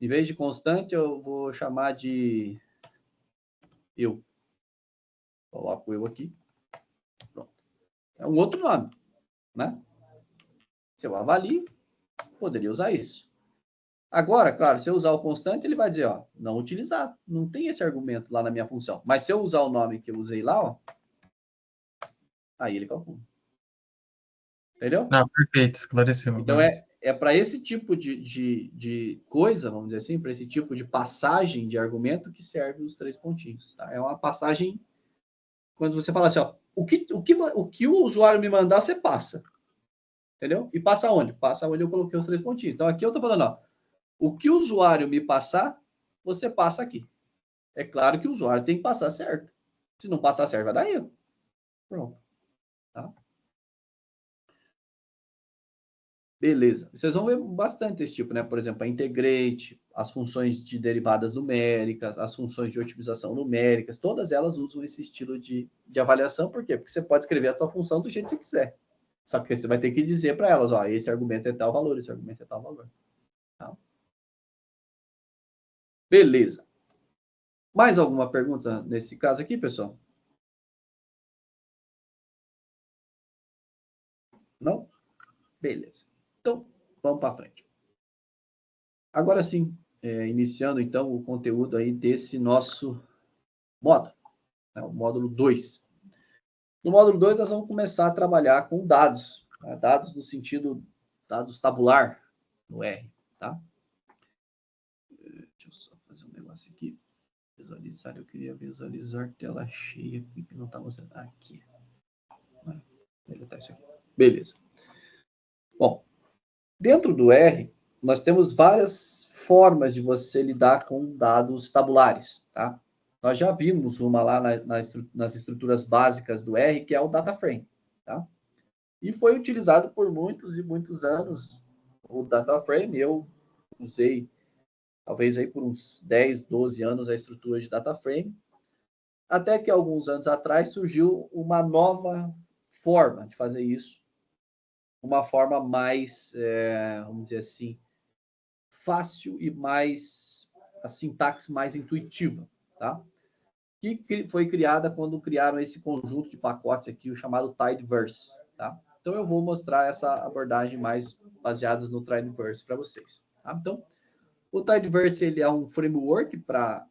em vez de constante, eu vou chamar de eu. Coloco eu aqui. Pronto. É um outro nome, né? Se eu avalio, poderia usar isso. Agora, claro, se eu usar o constante, ele vai dizer, ó, não utilizar. Não tem esse argumento lá na minha função. Mas se eu usar o nome que eu usei lá, ó, aí ele calcula. Entendeu? Não, perfeito, esclareceu. Então, é para esse tipo de coisa, vamos dizer assim, para esse tipo de passagem de argumento que serve os 3 pontinhos. Tá? É uma passagem, quando você fala assim, ó, o que o usuário me mandar, você passa. Entendeu? E passa onde? Passa onde eu coloquei os 3 pontinhos. Então, aqui eu estou falando, ó, o que o usuário me passar, você passa aqui. É claro que o usuário tem que passar certo. Se não passar certo, vai dar erro. Pronto. Tá? Beleza. Vocês vão ver bastante esse tipo, né? Por exemplo, a integrate, as funções de derivadas numéricas, as funções de otimização numéricas, todas elas usam esse estilo de avaliação. Por quê? Porque você pode escrever a tua função do jeito que você quiser. Só que você vai ter que dizer para elas, ó, esse argumento é tal valor, esse argumento é tal valor. Tá? Beleza. Mais alguma pergunta nesse caso aqui, pessoal? Não? Beleza. Então, vamos para frente. Agora sim, iniciando então o conteúdo aí desse nosso módulo, né, o módulo 2. No módulo 2, nós vamos começar a trabalhar com dados, né, dados no sentido, dados tabular, no R, tá? Deixa eu só fazer um negócio aqui. Visualizar, eu queria visualizar tela cheia aqui, que não está mostrando. Aqui. Deletar isso aqui. Beleza. Bom, dentro do R, nós temos várias formas de você lidar com dados tabulares, tá? Nós já vimos uma lá nas estruturas básicas do R, que é o data frame, tá? E foi utilizado por muitos e muitos anos o data frame. Eu usei, talvez aí por uns 10, 12 anos, a estrutura de data frame, até que alguns anos atrás surgiu uma nova forma de fazer isso, uma forma mais, vamos dizer assim, fácil e mais, a sintaxe mais intuitiva, tá? Que foi criada quando criaram esse conjunto de pacotes aqui, o chamado Tidyverse, tá? Então, eu vou mostrar essa abordagem mais baseada no Tidyverse para vocês. Tá? Então, o Tidyverse ele é um framework para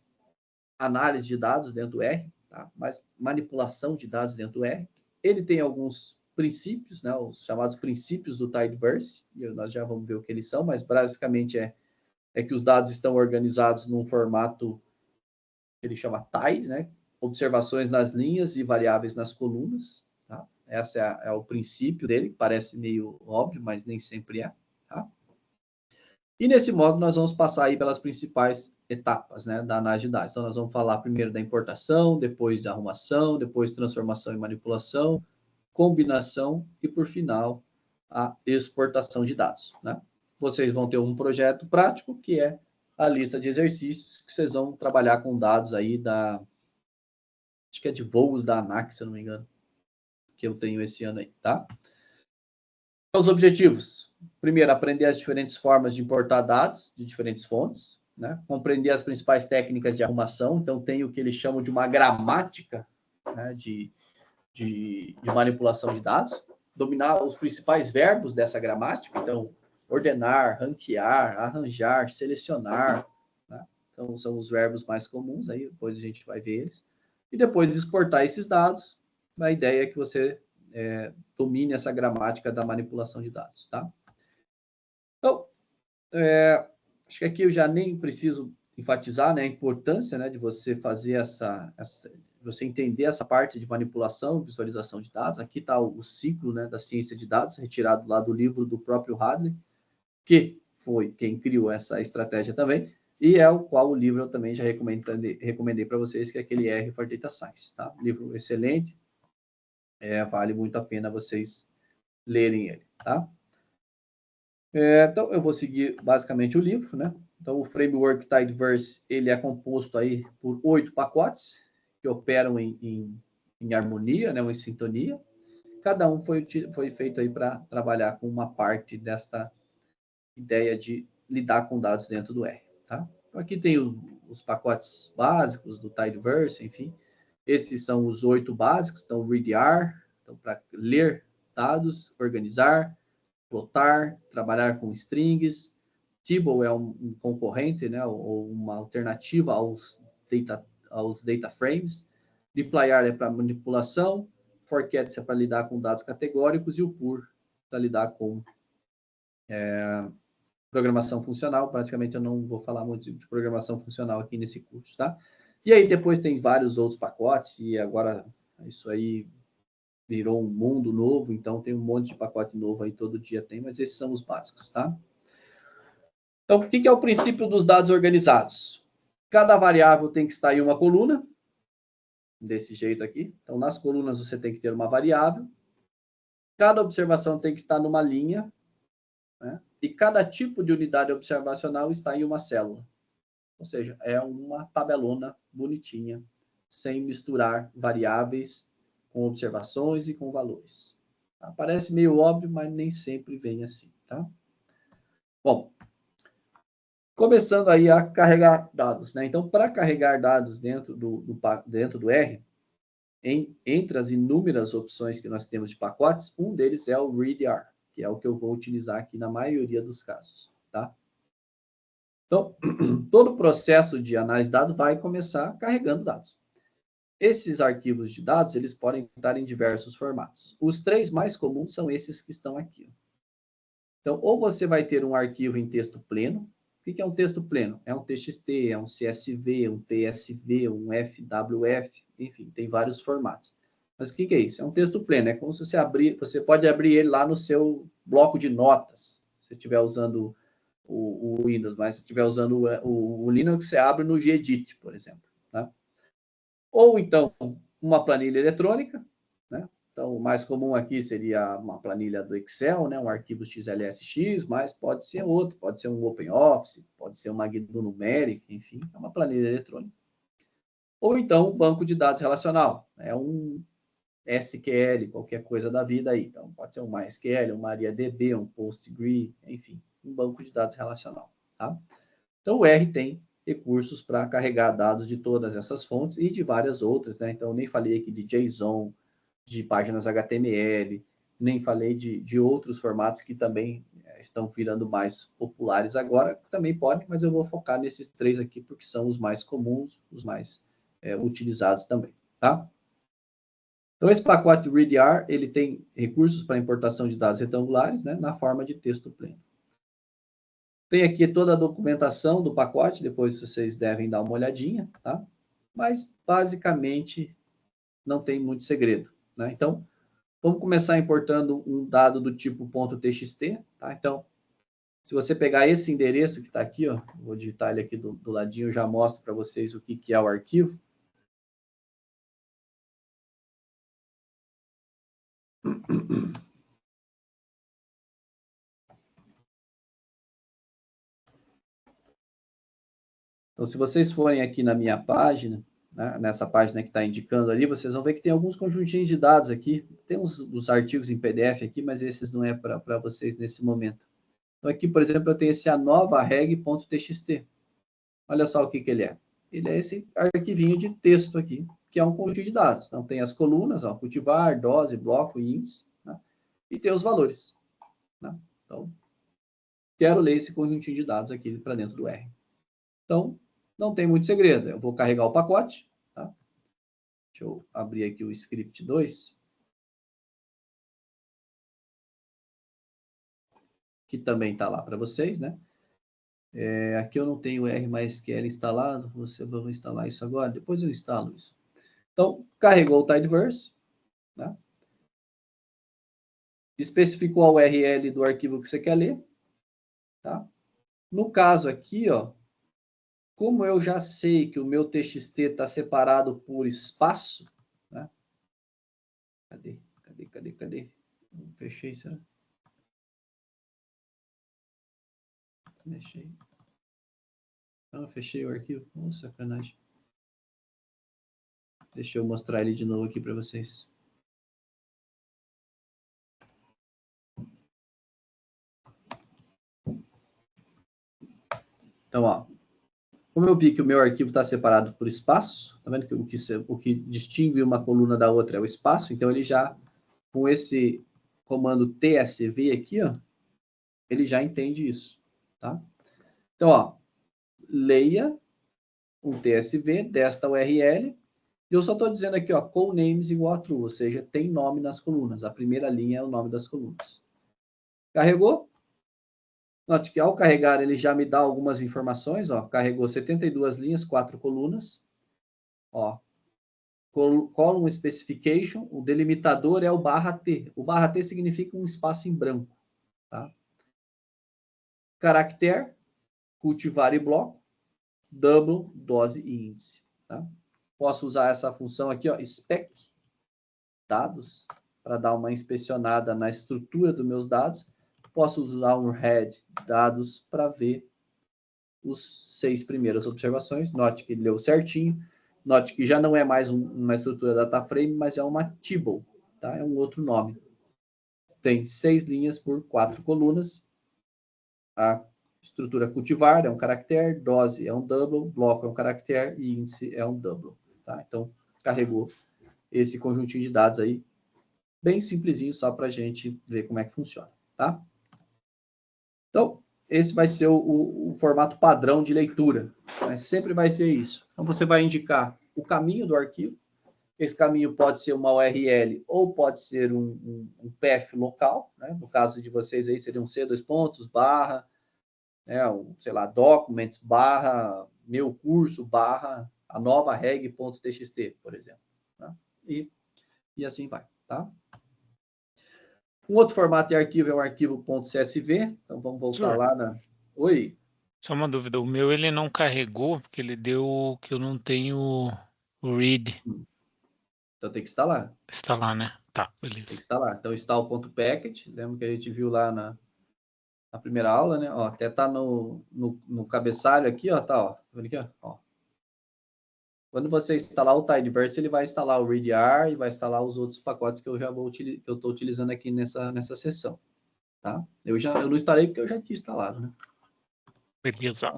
análise de dados dentro do R, tá? Mas manipulação de dados dentro do R. Ele tem alguns princípios, né? Os chamados princípios do Tidyverse, e nós já vamos ver o que eles são, mas basicamente é que os dados estão organizados num formato que ele chama Tidy, né? Observações nas linhas e variáveis nas colunas. Tá? Esse é o princípio dele, parece meio óbvio, mas nem sempre é. Tá? E nesse módulo nós vamos passar aí pelas principais etapas, né, da análise de dados. Então nós vamos falar primeiro da importação, depois da arrumação, depois transformação e manipulação, combinação e, por final, a exportação de dados. Né? Vocês vão ter um projeto prático, que é a lista de exercícios, que vocês vão trabalhar com dados aí acho que é de voos da ANAC, se eu não me engano, que eu tenho esse ano aí, tá? Os objetivos. Primeiro, aprender as diferentes formas de importar dados de diferentes fontes, né? Compreender as principais técnicas de arrumação. Então, tem o que eles chamam de uma gramática, né, de manipulação de dados. Dominar os principais verbos dessa gramática. Então, ordenar, ranquear, arranjar, selecionar. Né? Então, são os verbos mais comuns. Aí depois a gente vai ver eles. E depois exportar esses dados. A ideia é que você domine essa gramática da manipulação de dados, tá? Então, acho que aqui eu já nem preciso enfatizar, né, a importância, né, de você fazer você entender essa parte de manipulação, visualização de dados. Aqui está o ciclo, né, da ciência de dados, retirado lá do livro do próprio Hadley, que foi quem criou essa estratégia também, e é o qual o livro eu também já recomendei para vocês, que é aquele R for Data Science, tá? Livro excelente, vale muito a pena vocês lerem ele, tá? Então, eu vou seguir basicamente o livro, né? Então, o Framework Tidyverse, ele é composto aí por 8 pacotes que operam em harmonia, né? Ou em sintonia. Cada um foi feito aí para trabalhar com uma parte desta ideia de lidar com dados dentro do R, tá? Então, aqui tem os pacotes básicos do Tidyverse, enfim. Esses são os 8 básicos. Então, readr, então, para ler dados, organizar, plotar, trabalhar com strings. Tibble é um concorrente, né, ou uma alternativa aos data frames. Dplyr é para manipulação. Forcats é para lidar com dados categóricos. E o pur para lidar com programação funcional. Basicamente, eu não vou falar muito de programação funcional aqui nesse curso, tá? E aí, depois tem vários outros pacotes, e agora isso aí virou um mundo novo, então tem um monte de pacote novo aí, todo dia tem, mas esses são os básicos, tá? Então, o que é o princípio dos dados organizados? Cada variável tem que estar em uma coluna, desse jeito aqui. Então, nas colunas você tem que ter uma variável. Cada observação tem que estar numa linha, né? E cada tipo de unidade observacional está em uma célula. Ou seja, é uma tabelona bonitinha, sem misturar variáveis com observações e com valores. Tá? Parece meio óbvio, mas nem sempre vem assim, tá? Bom, começando aí a carregar dados, né? Então, para carregar dados dentro do R, entre as inúmeras opções que nós temos de pacotes, um deles é o readr, que é o que eu vou utilizar aqui na maioria dos casos, tá? Então, todo o processo de análise de dados vai começar carregando dados. Esses arquivos de dados, eles podem estar em diversos formatos. Os 3 mais comuns são esses que estão aqui. Então, ou você vai ter um arquivo em texto pleno. O que é um texto pleno? É um TXT, é um CSV, um TSV, um FWF, enfim, tem vários formatos. Mas o que é isso? É um texto pleno, é como se você pode abrir ele lá no seu bloco de notas, se você estiver usando o Windows, mas se estiver usando o Linux, você abre no Gedit, por exemplo, tá? Ou, então, uma planilha eletrônica, né? Então, o mais comum aqui seria uma planilha do Excel, né? Um arquivo XLSX, mas pode ser outro, pode ser um OpenOffice, pode ser uma GNU Numeric, enfim, é uma planilha eletrônica. Ou, então, um banco de dados relacional, é um SQL, qualquer coisa da vida aí. Então, pode ser um MySQL, um MariaDB, um PostgreSQL, enfim, um banco de dados relacional, tá? Então, o R tem recursos para carregar dados de todas essas fontes e de várias outras, né? Então, eu nem falei aqui de JSON, de páginas HTML, nem falei de outros formatos que também estão virando mais populares agora, também podem, mas eu vou focar nesses 3 aqui, porque são os mais comuns, os mais utilizados também, tá? Então, esse pacote ReadR, ele tem recursos para importação de dados retangulares, né, na forma de texto pleno. Tem aqui toda a documentação do pacote, depois vocês devem dar uma olhadinha, tá? Mas, basicamente, não tem muito segredo, né? Então, vamos começar importando um dado do tipo .txt, tá? Então, se você pegar esse endereço que está aqui, ó, vou digitar ele aqui do ladinho, eu já mostro para vocês o que é o arquivo. Então, se vocês forem aqui na minha página, né, nessa página que está indicando ali, vocês vão ver que tem alguns conjuntinhos de dados aqui. Tem uns artigos em PDF aqui, mas esses não é para vocês nesse momento. Então, aqui, por exemplo, eu tenho esse anovareg.txt. Olha só o que ele é. Ele é esse arquivinho de texto aqui, que é um conjunto de dados. Então, tem as colunas, ó, cultivar, dose, bloco, índice, né? E tem os valores, né? Então, quero ler esse conjuntinho de dados aqui para dentro do R. Então, não tem muito segredo. Eu vou carregar o pacote, tá? Deixa eu abrir aqui o script 2. Que também está lá para vocês, né? Aqui eu não tenho R+SQL instalado. Você vai instalar isso agora. Depois eu instalo isso. Então, carregou o Tidyverse, né? Especificou a URL do arquivo que você quer ler, tá? No caso aqui, ó, como eu já sei que o meu TXT está separado por espaço, né? Cadê? Não fechei, será? Fechei. Ah, fechei o arquivo. Oh, sacanagem. Deixa eu mostrar ele de novo aqui para vocês. Então, ó, como eu vi que o meu arquivo está separado por espaço, tá vendo que o que distingue uma coluna da outra é o espaço, então ele já, com esse comando tsv aqui, ó, ele já entende isso, tá? Então, ó, leia um tsv desta URL, e eu só estou dizendo aqui, ó, call names igual a true, ou seja, tem nome nas colunas, a primeira linha é o nome das colunas. Carregou? Note que ao carregar ele já me dá algumas informações, ó, carregou 72 linhas, 4 colunas, ó, column specification, o delimitador é o /t. O /t significa um espaço em branco, tá? Caractere, cultivar e bloco, double, dose e índice, tá? Posso usar essa função aqui, ó, spec dados, para dar uma inspecionada na estrutura dos meus dados. Posso usar um head dados para ver os 6 primeiras observações. Note que ele leu certinho. Note que já não é mais uma estrutura data frame, mas é uma table, tá? É um outro nome. Tem 6 linhas por 4 colunas. A estrutura cultivar é um caractere, dose é um double, bloco é um caractere e índice é um double, tá? Então, carregou esse conjuntinho de dados aí, bem simplesinho, só para a gente ver como é que funciona, tá? Então, esse vai ser o formato padrão de leitura, né? Sempre vai ser isso. Então, você vai indicar o caminho do arquivo. Esse caminho pode ser uma URL ou pode ser um path local, né? No caso de vocês aí, seriam C2 pontos, barra, né? Sei lá, documents, barra, meu curso, barra, a nova reg.txt, por exemplo, né? E assim vai, tá? Um outro formato de arquivo é o arquivo .csv. Então, vamos voltar Senhor, lá na... Oi? só uma dúvida. O meu ele não carregou, porque ele deu que eu não tenho o read. Então, tem que instalar. Está lá, né? Tá, Tem que beleza. instalar. Então, install.package. Lembra que a gente viu lá na primeira aula, né? Ó, até tá no cabeçalho aqui, ó. Tá, ó. Tá vendo aqui, ó? Quando você instalar o Tidyverse, ele vai instalar o readr e vai instalar os outros pacotes que eu já que eu estou utilizando aqui nessa sessão, tá? Eu não instalei porque eu já tinha instalado, né? Beleza.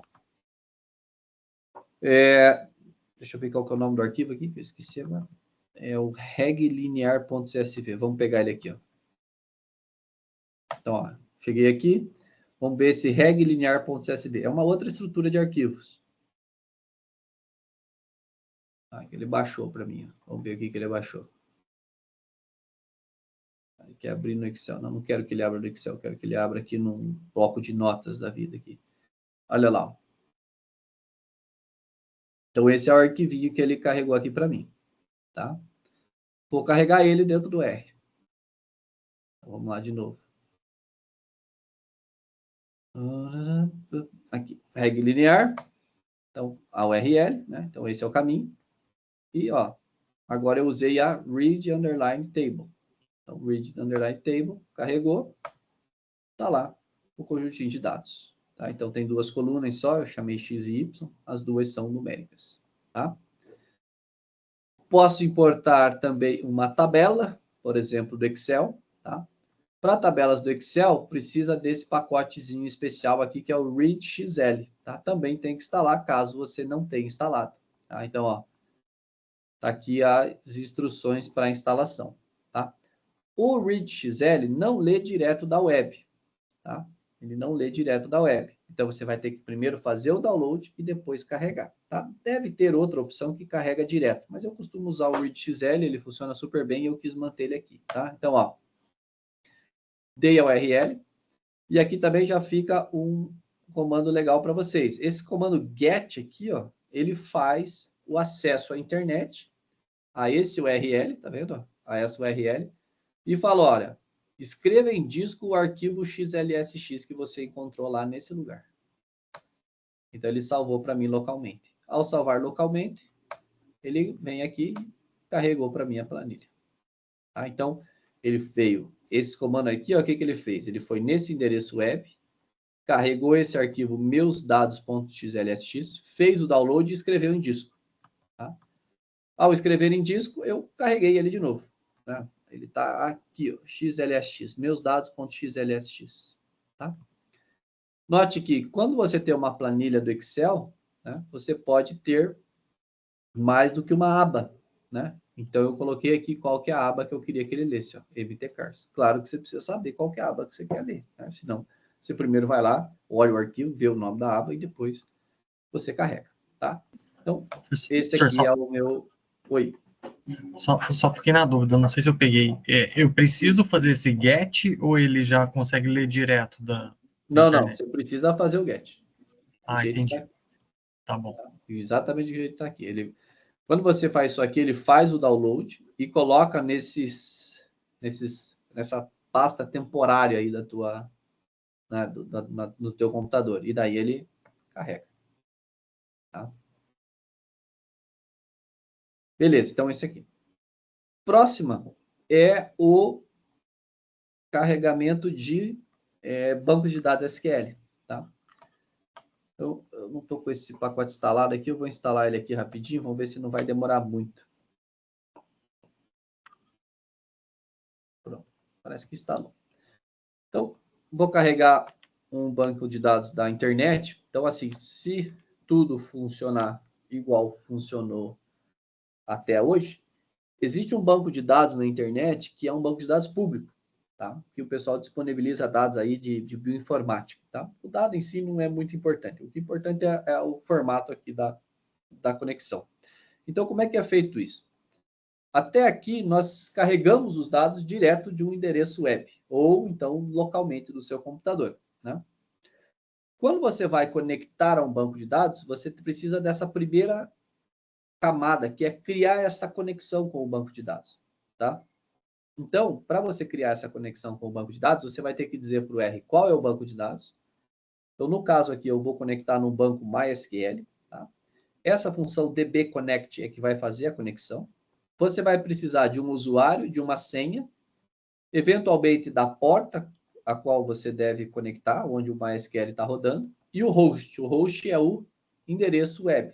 Deixa eu ver qual que é o nome do arquivo aqui, que eu esqueci agora. É o reglinear.csv. Vamos pegar ele aqui, ó. Então, ó, cheguei aqui, vamos ver esse reglinear.csv. É uma outra estrutura de arquivos. Ele baixou para mim. Vamos ver aqui que ele baixou. Ele quer abrir no Excel. Não quero que ele abra no Excel, quero que ele abra aqui num bloco de notas da vida aqui. Olha lá. Então, esse é o arquivinho que ele carregou aqui para mim. Tá? Vou carregar ele dentro do R. Então, vamos lá de novo. Aqui, reg linear. Então, a URL, né? Então, esse é o caminho. E, ó, agora eu usei a read underline table. Então, read underline table, carregou. Tá lá o conjuntinho de dados. Tá? Então, tem duas colunas só, eu chamei x e y, as duas são numéricas. Tá? Posso importar também uma tabela, por exemplo, do Excel. Tá? Para tabelas do Excel, precisa desse pacotezinho especial aqui, que é o readxl. Tá? Também tem que instalar, caso você não tenha instalado. Tá? Então, ó, tá aqui as instruções para instalação. Tá? O readxl não lê direto da web. Tá? Ele não lê direto da web. Então, você vai ter que primeiro fazer o download e depois carregar. Tá? Deve ter outra opção que carrega direto, mas eu costumo usar o readxl, ele funciona super bem e eu quis manter ele aqui. Tá? Então, ó, dei a URL e aqui também já fica um comando legal para vocês. Esse comando get aqui, ó, ele faz o acesso à internet, a esse URL, tá vendo? A essa URL, e fala, olha, escreva em disco o arquivo xlsx que você encontrou lá nesse lugar. Então, ele salvou para mim localmente. Ao salvar localmente, ele vem aqui e carregou para mim a planilha. Tá? Então, ele veio, esse comando aqui, ó, o que ele fez? Ele foi nesse endereço web, carregou esse arquivo meusdados.xlsx, fez o download e escreveu em disco. Tá? Ao escrever em disco, eu carreguei ele de novo. Né? Ele está aqui, ó, xlsx, meusdados.xlsx. Tá? Note que quando você tem uma planilha do Excel, né, você pode ter mais do que uma aba. Né? Então, eu coloquei aqui qual que é a aba que eu queria que ele lesse. Ó, MTCars. Claro que você precisa saber qual que é a aba que você quer ler. Né? Senão, você primeiro vai lá, olha o arquivo, vê o nome da aba e depois você carrega. Tá? Então, esse aqui é o meu... Oi. Só fiquei na dúvida, não sei se eu peguei. Eu preciso fazer esse get ou ele já consegue ler direto da Não, internet? não, você precisa fazer o get. Entendi. Tá bom. Exatamente do jeito que está aqui. Quando você faz isso aqui, ele faz o download e coloca nessa pasta temporária aí da tua, né, no teu computador. E daí ele carrega. Tá? Beleza, então esse aqui. Próxima é o carregamento de bancos de dados SQL. Tá? Eu não estou com esse pacote instalado aqui, eu vou instalar ele aqui rapidinho, vamos ver se não vai demorar muito. Pronto, parece que instalou. Então, vou carregar um banco de dados da internet. Então, assim, se tudo funcionar igual funcionou até hoje, existe um banco de dados na internet que é um banco de dados público. Tá? Que o pessoal disponibiliza dados aí de bioinformática. Tá? O dado em si não é muito importante. O que é importante é o formato aqui da conexão. Então, como é que é feito isso? Até aqui, nós carregamos os dados direto de um endereço web, ou então localmente do seu computador. Né? Quando você vai conectar a um banco de dados, você precisa dessa primeira camada, que é criar essa conexão com o banco de dados. Tá? Então, para você criar essa conexão com o banco de dados, você vai ter que dizer para o R qual é o banco de dados. Então, no caso aqui, eu vou conectar no banco MySQL. Tá? Essa função dbconnect é que vai fazer a conexão. Você vai precisar de um usuário, de uma senha, eventualmente da porta a qual você deve conectar, onde o MySQL está rodando, e o host. O host é o endereço web.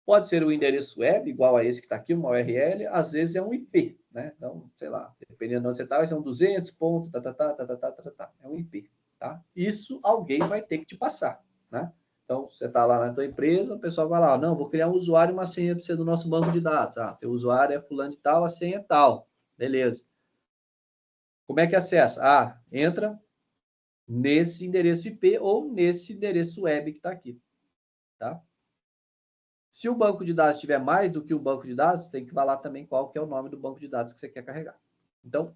Pode ser o endereço web, igual a esse que está aqui, uma URL, às vezes é um IP, né? Então, sei lá, dependendo de onde você está, vai ser um 200 ponto, é um IP, tá? Isso alguém vai ter que te passar, né? Então, você está lá na tua empresa, o pessoal vai lá, não, vou criar um usuário e uma senha para ser do nosso banco de dados. Teu usuário é fulano de tal, a senha é tal. Beleza. Como é que acessa? Entra nesse endereço IP ou nesse endereço web que está aqui, tá? Se o banco de dados tiver mais do que um banco de dados, tem que falar também qual que é o nome do banco de dados que você quer carregar. Então,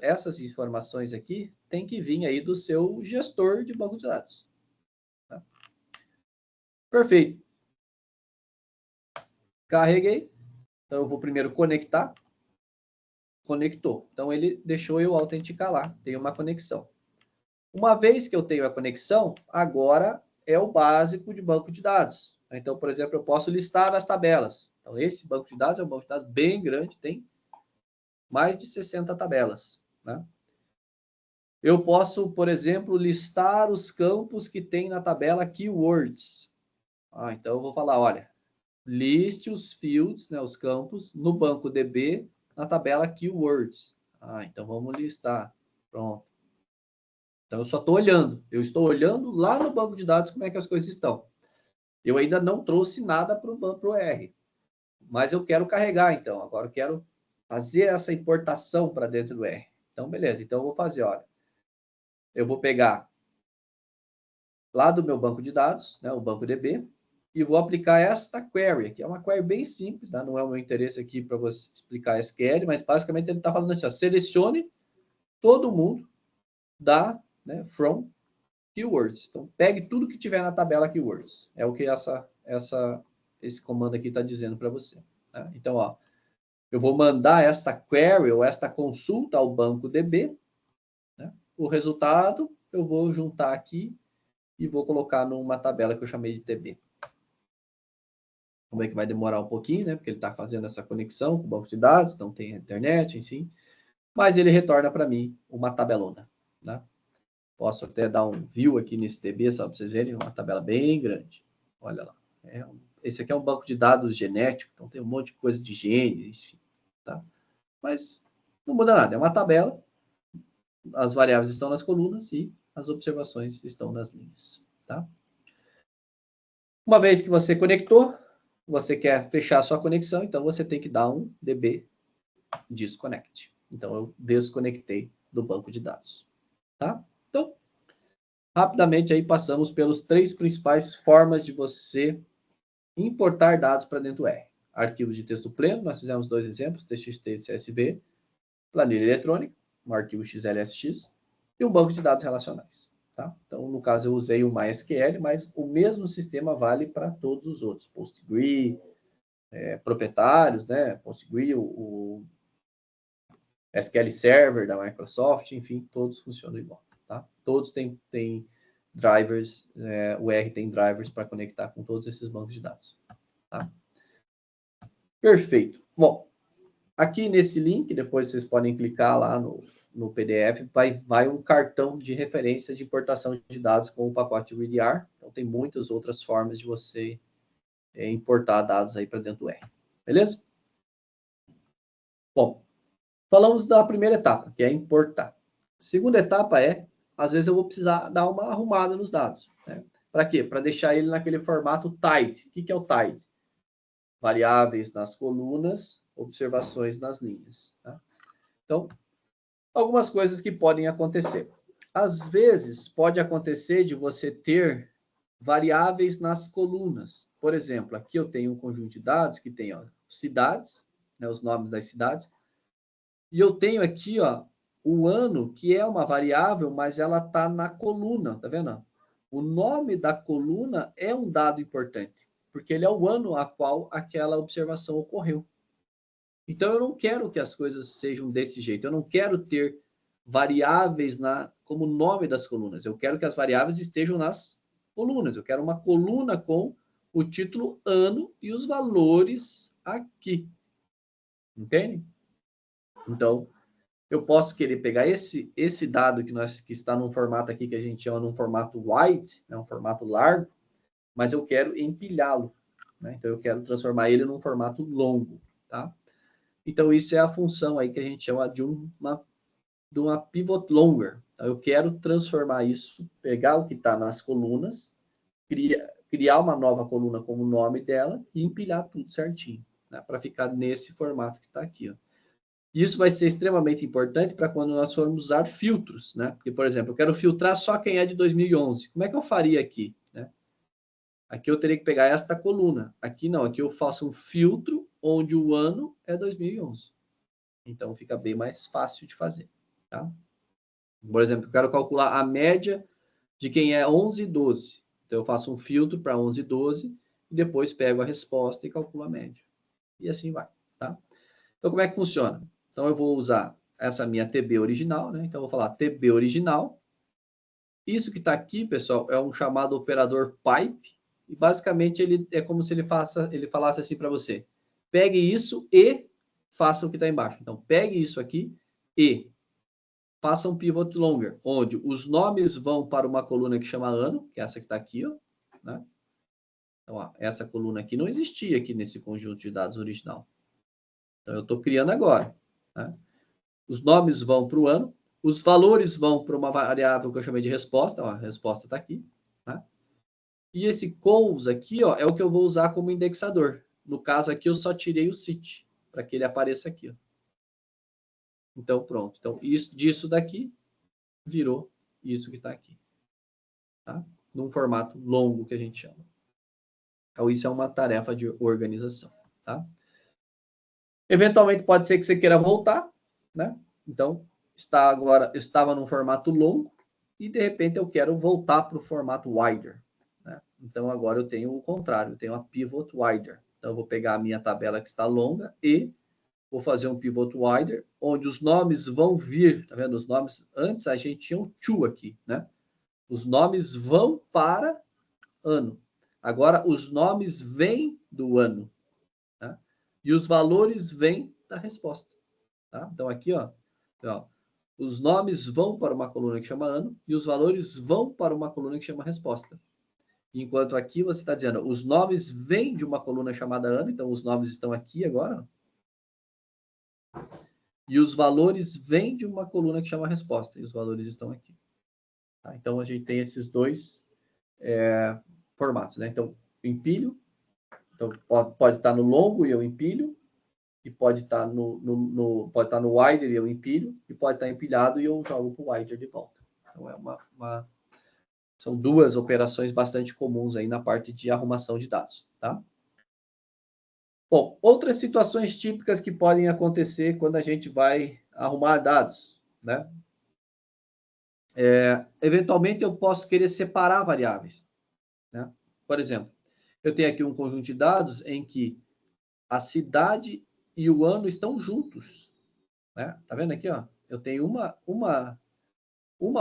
essas informações aqui tem que vir aí do seu gestor de banco de dados. Tá? Perfeito. Carreguei. Então, eu vou primeiro conectar. Conectou. Então, ele deixou eu autenticar lá. Tem uma conexão. Uma vez que eu tenho a conexão, agora é o básico de banco de dados. Então, por exemplo, eu posso listar as tabelas. Então, esse banco de dados é um banco de dados bem grande, tem mais de 60 tabelas. Né? Eu posso, por exemplo, listar os campos que tem na tabela Keywords. Então, eu vou falar, olha, liste os fields, né, os campos, no banco DB, na tabela Keywords. Então, vamos listar. Pronto. Então, eu só estou olhando. Eu estou olhando lá no banco de dados como é que as coisas estão. Eu ainda não trouxe nada para o R. Mas eu quero carregar, então. Agora eu quero fazer essa importação para dentro do R. Então, beleza. Então, eu vou fazer, olha. Eu vou pegar lá do meu banco de dados, né, o banco DB, e vou aplicar esta query, que é uma query bem simples, tá? Não é o meu interesse aqui para você explicar SQL, mas basicamente ele está falando assim, ó, selecione todo mundo da, né, from keywords. Então, pegue tudo que tiver na tabela keywords. É o que esse comando aqui está dizendo para você. Tá? Então, ó, eu vou mandar essa query ou esta consulta ao banco DB. Né? O resultado eu vou juntar aqui e vou colocar numa tabela que eu chamei de TB. Como é que vai demorar um pouquinho, né? Porque ele está fazendo essa conexão com o banco de dados, então tem a internet, enfim. Mas ele retorna para mim uma tabelona. Né? Posso até dar um view aqui nesse TB, só para vocês verem, uma tabela bem grande. Olha lá. Esse aqui é um banco de dados genético, então tem um monte de coisa de genes, enfim. Tá? Mas não muda nada, é uma tabela. As variáveis estão nas colunas e as observações estão nas linhas. Tá? Uma vez que você conectou, você quer fechar a sua conexão, então você tem que dar um DB disconnect. Então, eu desconectei do banco de dados. Tá? Então, rapidamente aí passamos pelas 3 principais formas de você importar dados para dentro do R. Arquivos de texto pleno, nós fizemos 2 exemplos, TXT e CSV, planilha eletrônica, um arquivo XLSX, e um banco de dados relacionais. Tá? Então, no caso, eu usei o MySQL, mas o mesmo sistema vale para todos os outros. PostgreSQL, proprietários, né? PostgreSQL, o SQL Server da Microsoft, enfim, todos funcionam igual. Tá? Todos têm drivers, o R tem drivers para conectar com todos esses bancos de dados. Tá? Perfeito. Bom, aqui nesse link, depois vocês podem clicar lá no PDF, vai um cartão de referência de importação de dados com o pacote WDR. Então, tem muitas outras formas de você importar dados aí para dentro do R. Beleza? Bom, falamos da primeira etapa, que é importar. A segunda etapa às vezes eu vou precisar dar uma arrumada nos dados. Né? Para quê? Para deixar ele naquele formato tidy. O que é o tidy? Variáveis nas colunas, observações nas linhas. Tá? Então, algumas coisas que podem acontecer. Às vezes, pode acontecer de você ter variáveis nas colunas. Por exemplo, aqui eu tenho um conjunto de dados que tem cidades, né, os nomes das cidades, e eu tenho aqui o ano, que é uma variável, mas ela está na coluna, tá vendo? O nome da coluna é um dado importante, porque ele é o ano a qual aquela observação ocorreu. Então, eu não quero que as coisas sejam desse jeito. Eu não quero ter variáveis como nome das colunas. Eu quero que as variáveis estejam nas colunas. Eu quero uma coluna com o título ano e os valores aqui. Entende? Então, eu posso querer pegar esse dado que está num formato aqui que a gente chama num formato wide, né, um formato largo, mas eu quero empilhá-lo. Né? Então, eu quero transformar ele num formato longo. Tá? Então, isso é a função aí que a gente chama de uma pivot longer. Então, eu quero transformar isso, pegar o que está nas colunas, criar uma nova coluna como o nome dela e empilhar tudo certinho, né, para ficar nesse formato que está aqui. Ó. Isso vai ser extremamente importante para quando nós formos usar filtros, né? Porque, por exemplo, eu quero filtrar só quem é de 2011. Como é que eu faria aqui, né? Aqui eu teria que pegar esta coluna. Aqui não, aqui eu faço um filtro onde o ano é 2011. Então, fica bem mais fácil de fazer, tá? Por exemplo, eu quero calcular a média de quem é 11 e 12. Então, eu faço um filtro para 11 e 12 e depois pego a resposta e calculo a média. E assim vai, tá? Então, como é que funciona? Então, eu vou usar essa minha TB original, né? Então, eu vou falar TB original. Isso que está aqui, pessoal, é um chamado operador pipe. E, basicamente, ele é como se ele falasse assim para você. Pegue isso e faça o que está embaixo. Então, pegue isso aqui e faça um pivot longer, onde os nomes vão para uma coluna que chama ano, que é essa que está aqui, ó, né? Então, ó, essa coluna aqui não existia aqui nesse conjunto de dados original. Então, eu estou criando agora, né? Os nomes vão para o ano, os valores vão para uma variável que eu chamei de resposta, ó, a resposta está aqui, né? E esse cons aqui, ó, é o que eu vou usar como indexador. No caso aqui, eu só tirei o cit, para que ele apareça aqui, ó. Então, pronto. Então, disso daqui virou isso que está aqui, tá? Num formato longo que a gente chama. Então, isso é uma tarefa de organização, tá? Eventualmente, pode ser que você queira voltar, né? Então, estava num formato longo e, de repente, eu quero voltar para o formato wider, né? Então, agora eu tenho o contrário, eu tenho a pivot wider. Então, eu vou pegar a minha tabela que está longa e vou fazer um pivot wider, onde os nomes vão vir, tá vendo? Os nomes, antes a gente tinha um to aqui, né? Os nomes vão para ano. Agora, os nomes vêm do ano, tá? E os valores vêm da resposta, tá? Então, aqui, ó, os nomes vão para uma coluna que chama ano e os valores vão para uma coluna que chama resposta. Enquanto aqui você está dizendo, os nomes vêm de uma coluna chamada ano, então os nomes estão aqui agora, e os valores vêm de uma coluna que chama resposta, e os valores estão aqui. Tá? Então, a gente tem esses dois formatos, né? Então, empilho, então, pode estar no longo e eu empilho, e pode estar pode estar no wider e eu empilho, e pode estar empilhado e eu jogo para o wider de volta. Então, são duas operações bastante comuns aí na parte de arrumação de dados, tá? Bom, outras situações típicas que podem acontecer quando a gente vai arrumar dados, né? Eventualmente, eu posso querer separar variáveis, né? Por exemplo, eu tenho aqui um conjunto de dados em que a cidade e o ano estão juntos, né? Tá vendo aqui, ó? Eu tenho uma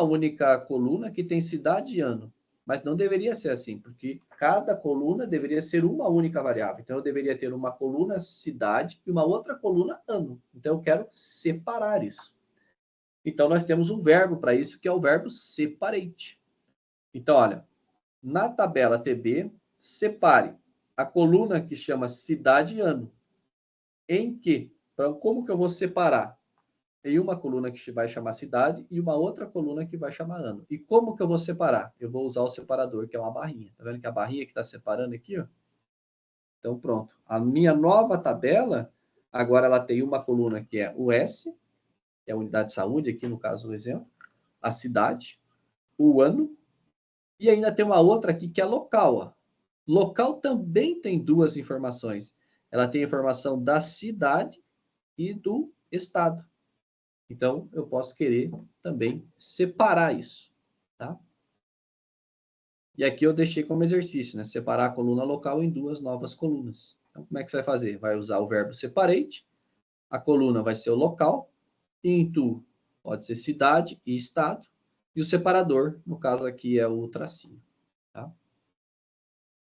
única coluna que tem cidade e ano, mas não deveria ser assim, porque cada coluna deveria ser uma única variável. Então, eu deveria ter uma coluna cidade e uma outra coluna ano. Então, eu quero separar isso. Então, nós temos um verbo para isso, que é o verbo separate. Então, olha, na tabela TB, separe a coluna que chama cidade e ano. Em que? Então, como que eu vou separar? Em uma coluna que vai chamar cidade e uma outra coluna que vai chamar ano. E como que eu vou separar? Eu vou usar o separador, que é uma barrinha. Tá vendo que a barrinha que está separando aqui, ó? Então, pronto. A minha nova tabela, agora ela tem uma coluna que é o S, que é a unidade de saúde, aqui no caso o exemplo, a cidade, o ano, e ainda tem uma outra aqui que é local, ó. Local também tem duas informações. Ela tem a informação da cidade e do estado. Então, eu posso querer também separar isso, tá? E aqui eu deixei como exercício, né? Separar a coluna local em duas novas colunas. Então, como é que você vai fazer? Vai usar o verbo separate, a coluna vai ser o local, e em tu pode ser cidade e estado, e o separador, no caso aqui, é o tracinho, tá?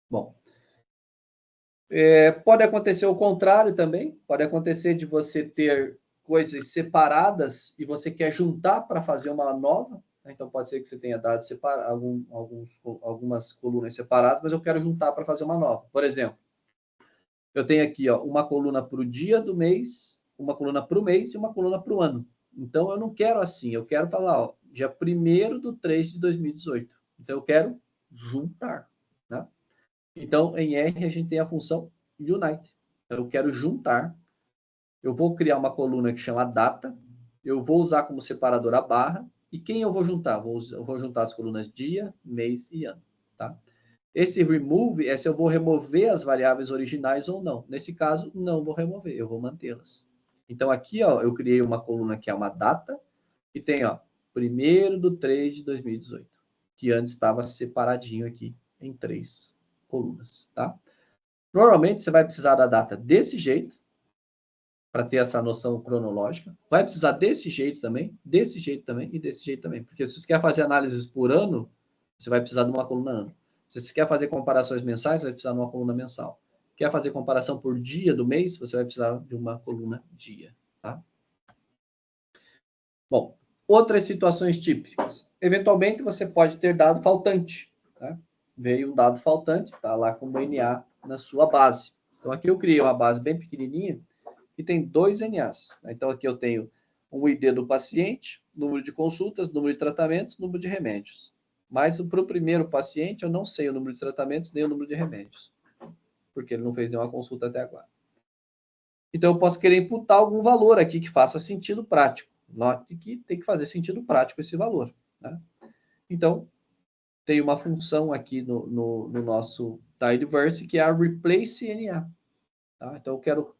Bom, pode acontecer o contrário também, pode acontecer de você ter coisas separadas e você quer juntar para fazer uma nova, né? Então pode ser que você tenha dado algumas colunas separadas, mas eu quero juntar para fazer uma nova. Por exemplo, eu tenho aqui, ó, uma coluna para o dia do mês, uma coluna para o mês e uma coluna para o ano. Então eu não quero assim, eu quero falar, ó, dia 1º/3/2018. Então eu quero juntar, né? Então, em R, a gente tem a função unite. Então, eu quero juntar Eu vou criar uma coluna que chama data, eu vou usar como separador a barra, e quem eu vou juntar? Eu vou juntar as colunas dia, mês e ano, tá? Esse remove é se eu vou remover as variáveis originais ou não. Nesse caso, não vou remover, eu vou mantê-las. Então, aqui, ó, eu criei uma coluna que é uma data, e tem, ó, 1º/3/2018, que antes estava separadinho aqui em 3 colunas, tá? Normalmente, você vai precisar da data desse jeito, para ter essa noção cronológica. Vai precisar desse jeito também e desse jeito também. Porque se você quer fazer análises por ano, você vai precisar de uma coluna ano. Se você quer fazer comparações mensais, você vai precisar de uma coluna mensal. Quer fazer comparação por dia do mês, você vai precisar de uma coluna dia, tá? Bom, outras situações típicas. Eventualmente, você pode ter dado faltante, tá? Veio um dado faltante, está lá com o NA na sua base. Então, aqui eu criei uma base bem pequenininha, e tem 2 NAs. Então, aqui eu tenho o ID do paciente, número de consultas, número de tratamentos, número de remédios. Mas para o primeiro paciente, eu não sei o número de tratamentos nem o número de remédios, porque ele não fez nenhuma consulta até agora. Então, eu posso querer imputar algum valor aqui que faça sentido prático. Note que tem que fazer sentido prático esse valor, né? Então, tem uma função aqui no nosso Tidyverse, que é a replace NA. Tá? Então, eu quero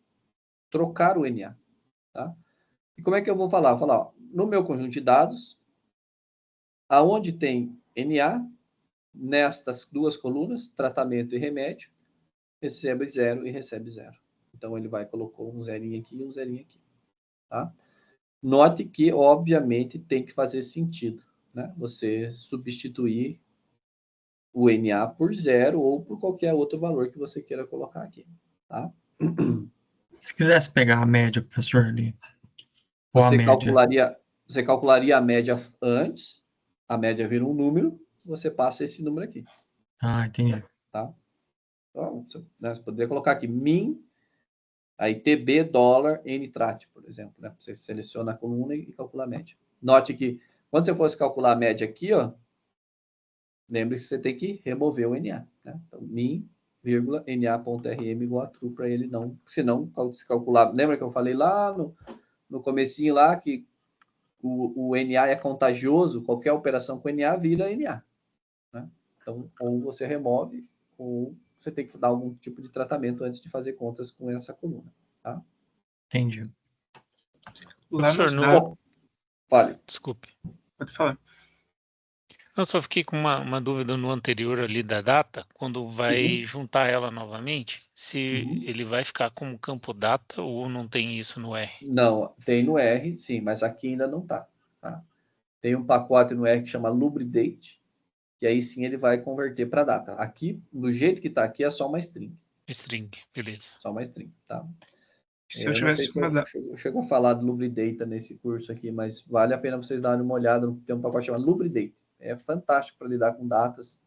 trocar o NA. Tá? E como é que eu vou falar? Vou falar, ó, no meu conjunto de dados, aonde tem NA, nestas 2 colunas, tratamento e remédio, recebe 0 e recebe 0. Então, ele colocou um zerinho aqui e um zerinho aqui. Tá? Note que, obviamente, tem que fazer sentido, né? Você substituir o NA por 0 ou por qualquer outro valor que você queira colocar aqui. Tá? Se quisesse pegar a média, professor, ali, ou a média. Você calcularia a média antes, a média vira um número, você passa esse número aqui. Ah, entendi. Tá? Então, você poderia colocar aqui min, aí TB, dólar, NTRAT, por exemplo. Né? Você seleciona a coluna e calcula a média. Note que, quando você fosse calcular a média aqui, ó, lembre que você tem que remover o NA. Né? Então, min, vírgula, NA.rm igual a true para ele não. Senão, se calcular... Lembra que eu falei lá no comecinho lá que o NA é contagioso, qualquer operação com NA vira NA. Né? Então, ou você remove, ou você tem que dar algum tipo de tratamento antes de fazer contas com essa coluna. Tá? Entendi. Lá nos dados... Fale. Desculpe. Pode falar. Eu só fiquei com uma dúvida no anterior ali da data, quando vai juntar ela novamente, se ele vai ficar como campo data ou não tem isso no R? Não, tem no R, sim, mas aqui ainda não tá. Tem um pacote no R que chama Lubridate, que aí sim ele vai converter para data. Aqui, do jeito que está aqui, é só uma string. String, beleza. Só uma string, tá? Se eu tivesse eu chego a falar do Lubridata nesse curso aqui, mas vale a pena vocês darem uma olhada. Tem um pacote chamado Lubridate. É fantástico para lidar com datas,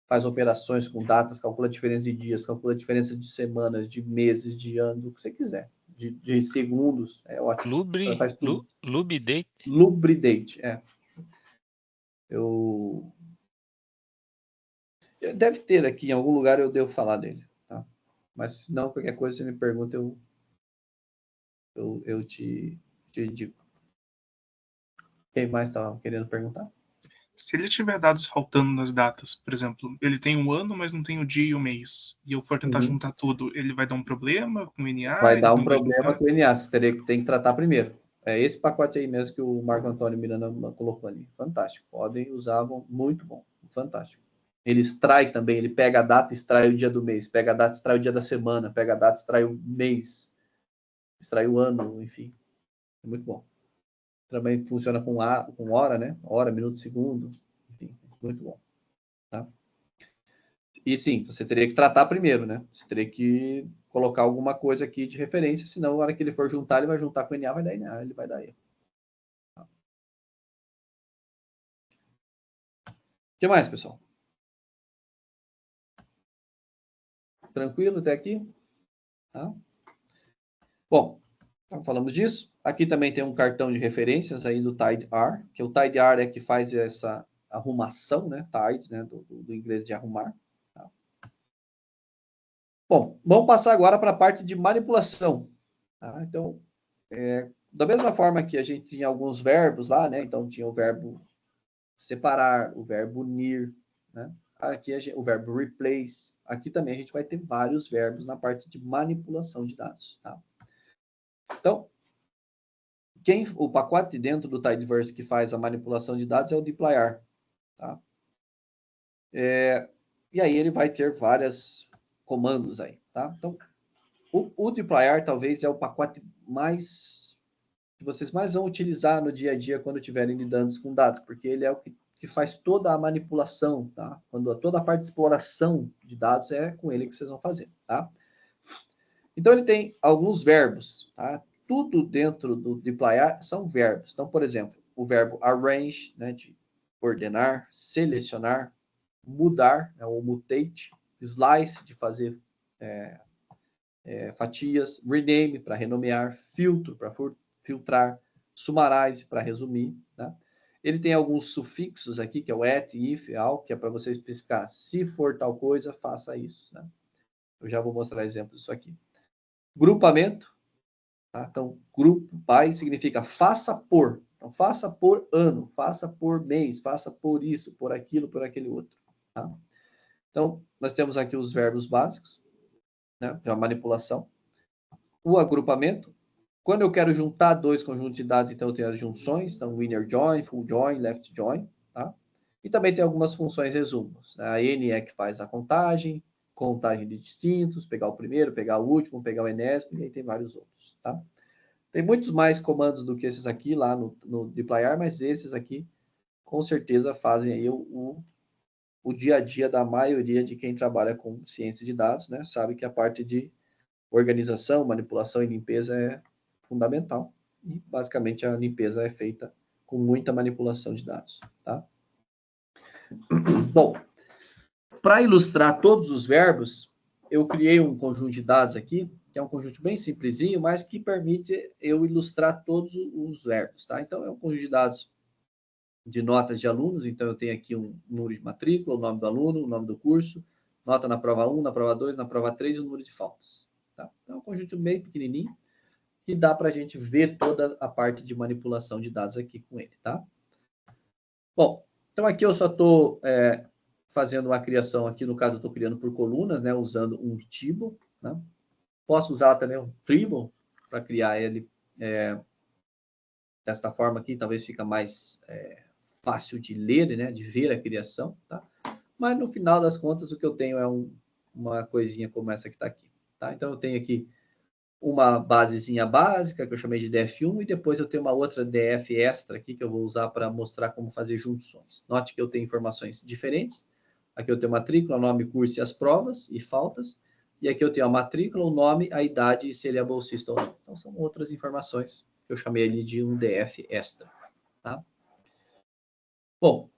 faz operações com datas, calcula a diferença de dias, calcula a diferença de semanas, de meses, de anos, o que você quiser. De segundos, é ótimo. Faz tudo. Lubridate? Lubridate, é. Deve ter aqui, em algum lugar eu devo falar dele, tá? Mas se não, qualquer coisa você me pergunta, eu te digo. Quem mais estava querendo perguntar? Se ele tiver dados faltando nas datas, por exemplo, ele tem um ano, mas não tem o dia e o mês, e eu for tentar juntar tudo, ele vai dar um problema com o NA? Vai dar um problema com o NA, você tem que tratar primeiro. É esse pacote aí mesmo que o Marco Antônio Miranda colocou ali. Fantástico. Podem usar, muito bom. Fantástico. Ele extrai também, ele pega a data, extrai o dia do mês, pega a data, extrai o dia da semana, pega a data, extrai o mês, extrai o ano, enfim. É muito bom. Também funciona com hora, né? Hora, minuto, segundo. Enfim, muito bom. Tá? E sim, você teria que tratar primeiro, né? Você teria que colocar alguma coisa aqui de referência, senão na hora que ele for juntar, ele vai juntar com o NA, vai dar NA, ele vai dar erro. Tá? O que mais, pessoal? Tranquilo até aqui? Tá? Bom, então falamos disso. Aqui também tem um cartão de referências aí do TidyR, que o TidyR é que faz essa arrumação, né? Tidy, né? Do inglês de arrumar. Tá? Bom, vamos passar agora para a parte de manipulação. Tá? Então, Da mesma forma que a gente tinha alguns verbos lá, né? Então, tinha o verbo separar, o verbo unir, né? Aqui o verbo replace. Aqui também a gente vai ter vários verbos na parte de manipulação de dados, tá? Então, o pacote dentro do Tidyverse que faz a manipulação de dados é o dplyr, tá? E aí ele vai ter vários comandos aí, tá? Então, o dplyr talvez é o pacote que vocês mais vão utilizar no dia a dia quando estiverem lidando com dados, porque ele é o que faz toda a manipulação, tá? Toda a parte de exploração de dados é com ele que vocês vão fazer, tá? Então, ele tem alguns verbos, tá? Tudo dentro do dplyr são verbos. Então, por exemplo, o verbo arrange, né, de ordenar, selecionar, mudar, né, ou mutate, slice, de fazer fatias, rename, para renomear, filtro, para filtrar, summarize, para resumir, tá? Ele tem alguns sufixos aqui, que é o at, if, al, que é para você especificar, se for tal coisa, faça isso, né? Eu já vou mostrar exemplo disso aqui. Grupamento, tá? Então, grupo by significa faça por. Então, faça por ano, faça por mês, faça por isso, por aquilo, por aquele outro, tá? Então, nós temos aqui os verbos básicos, né? A manipulação. O agrupamento. Quando eu quero juntar dois conjuntos de dados, então eu tenho as junções, então inner join, full join, left join, tá? E também tem algumas funções resumos. A N é que faz a contagem de distintos, pegar o primeiro, pegar o último, pegar o enésimo, e aí tem vários outros, tá? Tem muitos mais comandos do que esses aqui lá no dplyr, mas esses aqui com certeza fazem aí o dia a dia da maioria de quem trabalha com ciência de dados, né? Sabe que a parte de organização, manipulação e limpeza é fundamental. E, basicamente, a limpeza é feita com muita manipulação de dados, tá? Bom, para ilustrar todos os verbos, eu criei um conjunto de dados aqui, que é um conjunto bem simplesinho, mas que permite eu ilustrar todos os verbos, tá? Então, é um conjunto de dados de notas de alunos, então eu tenho aqui um número de matrícula, o nome do aluno, o nome do curso, nota na prova 1, na prova 2, na prova 3 e o número de faltas, tá? Então, é um conjunto bem pequenininho, que dá para a gente ver toda a parte de manipulação de dados aqui com ele, tá? Bom, então aqui eu só estou fazendo uma criação aqui, no caso eu estou criando por colunas, né, usando um table, né? Posso usar também um tribble para criar ele desta forma aqui, talvez fica mais fácil de ler, né, de ver a criação, tá? Mas no final das contas o que eu tenho é uma coisinha como essa que está aqui, tá? Então eu tenho aqui uma basezinha básica, que eu chamei de DF1, e depois eu tenho uma outra DF extra aqui, que eu vou usar para mostrar como fazer junções. Note que eu tenho informações diferentes. Aqui eu tenho matrícula, nome, curso e as provas e faltas. E aqui eu tenho a matrícula, o nome, a idade e se ele é bolsista ou não. Então, são outras informações que eu chamei ali de um DF extra, tá? Bom,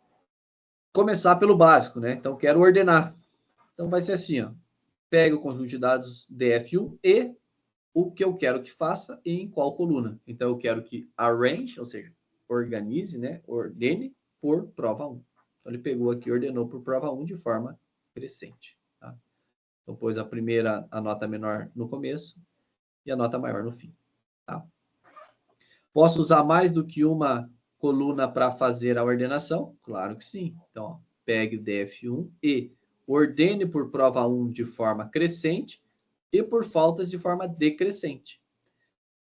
começar pelo básico, né? Então, quero ordenar. Então, vai ser assim, ó. Pega o conjunto de dados DF1 e o que eu quero que faça e em qual coluna. Então, eu quero que arrange, ou seja, organize, né? Ordene por prova 1. Então, ele pegou aqui e ordenou por prova 1 de forma crescente, tá? Então, pôs a nota menor no começo e a nota maior no fim, tá? Posso usar mais do que uma coluna para fazer a ordenação? Claro que sim. Então, ó, pegue o DF1 e ordene por prova 1 de forma crescente e por faltas de forma decrescente.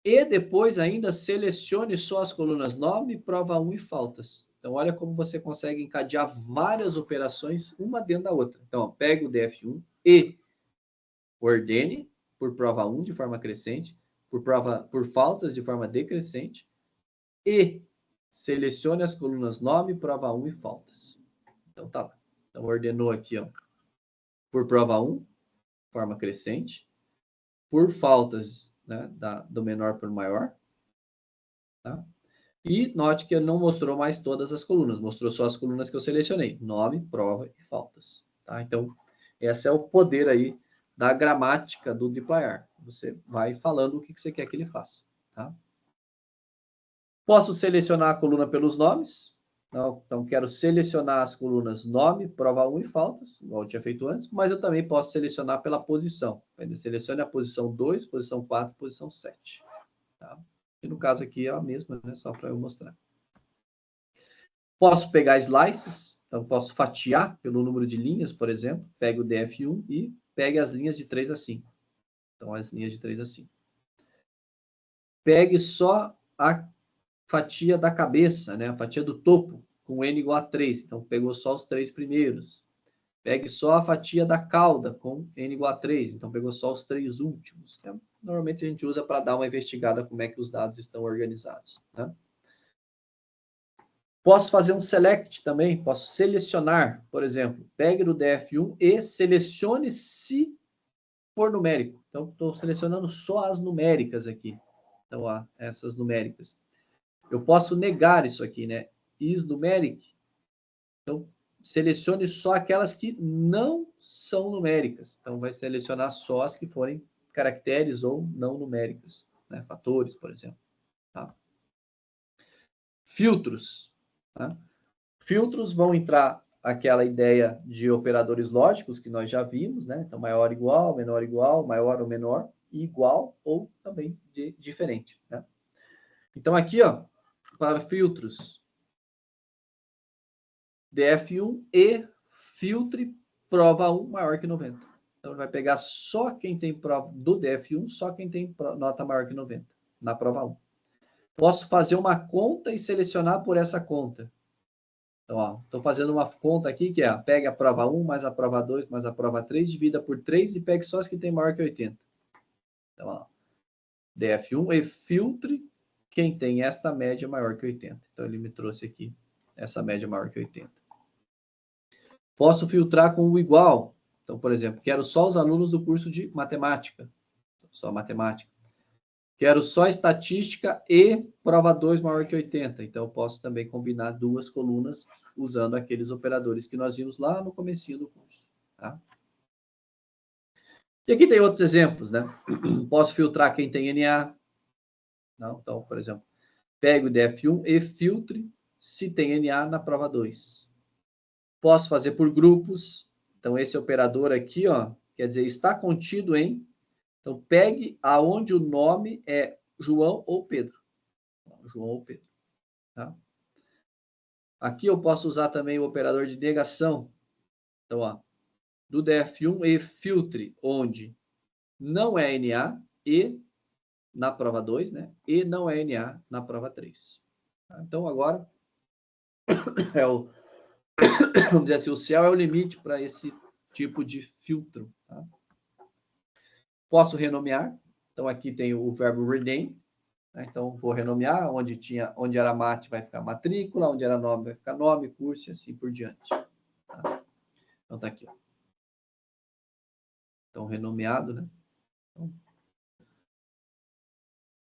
E depois ainda selecione só as colunas nome, prova 1 e faltas. Então, olha como você consegue encadear várias operações, uma dentro da outra. Então, ó, pegue o DF1 e ordene por prova 1 de forma crescente, por faltas de forma decrescente, e selecione as colunas nome, prova 1 e faltas. Então, tá lá. Então, ordenou aqui, ó, por prova 1, forma crescente, por faltas, né, do menor para o maior, tá? E note que não mostrou mais todas as colunas, mostrou só as colunas que eu selecionei, nome, prova e faltas, tá? Então, esse é o poder aí da gramática do dplyr. Você vai falando o que você quer que ele faça, tá? Posso selecionar a coluna pelos nomes. Então, quero selecionar as colunas nome, prova 1 e faltas, igual eu tinha feito antes, mas eu também posso selecionar pela posição. Selecione a posição 2, posição 4, posição 7. Tá? E no caso aqui é a mesma, né? Só para eu mostrar. Posso pegar slices, então posso fatiar pelo número de linhas, por exemplo. Pego o DF1 e pegue as linhas de 3 a 5. Então, as linhas de 3 a 5. Pegue só a fatia da cabeça, né? A fatia do topo, com N igual a 3. Então, pegou só os 3 primeiros. Pegue só a fatia da cauda, com N igual a 3. Então, pegou só os 3 últimos. Normalmente, a gente usa para dar uma investigada como é que os dados estão organizados, né? Posso fazer um select também, posso selecionar, por exemplo, pegue no DF1 e selecione se for numérico. Então, estou selecionando só as numéricas aqui. Então, ó, essas numéricas. Eu posso negar isso aqui, né? Is numeric. Então, selecione só aquelas que não são numéricas. Então, vai selecionar só as que forem caracteres ou não numéricas, né? Fatores, por exemplo. Tá? Filtros. Tá? Filtros vão entrar aquela ideia de operadores lógicos que nós já vimos, né? Então, maior igual, menor igual, maior ou menor, igual ou também diferente, né? Então, aqui, ó, para filtros, DF1 e filtre prova 1 maior que 90. Então, ele vai pegar só quem tem prova do DF1, só quem tem nota maior que 90, na prova 1. Posso fazer uma conta e selecionar por essa conta. Então, estou fazendo uma conta aqui que é, pegue a prova 1, mais a prova 2, mais a prova 3, divida por 3 e pegue só as que tem maior que 80. Então, ó, DF1 e filtre quem tem esta média maior que 80. Então, ele me trouxe aqui essa média maior que 80. Posso filtrar com o igual. Então, por exemplo, quero só os alunos do curso de matemática. Só matemática. Quero só estatística e prova 2 maior que 80. Então, eu posso também combinar duas colunas usando aqueles operadores que nós vimos lá no comecinho do curso. Tá? E aqui tem outros exemplos, né? Posso filtrar quem tem NA. Não? Então, por exemplo, pego o DF1 e filtre se tem NA na prova 2. Posso fazer por grupos. Então, esse operador aqui, ó, quer dizer, está contido em... Então, pegue aonde o nome é João ou Pedro. João ou Pedro. Tá? Aqui eu posso usar também o operador de negação. Então, ó, do DF1 e filtre, onde não é NA e na prova 2, né? E não é NA na prova 3. Tá? Então, agora, vamos dizer assim, o céu é o limite para esse tipo de filtro. Tá? Posso renomear. Então, aqui tem o verbo rename. Né? Então, vou renomear. Onde era mate vai ficar matrícula, onde era nome vai ficar nome, curso e assim por diante. Tá? Então, tá aqui. Ó. Então, renomeado, né? Então,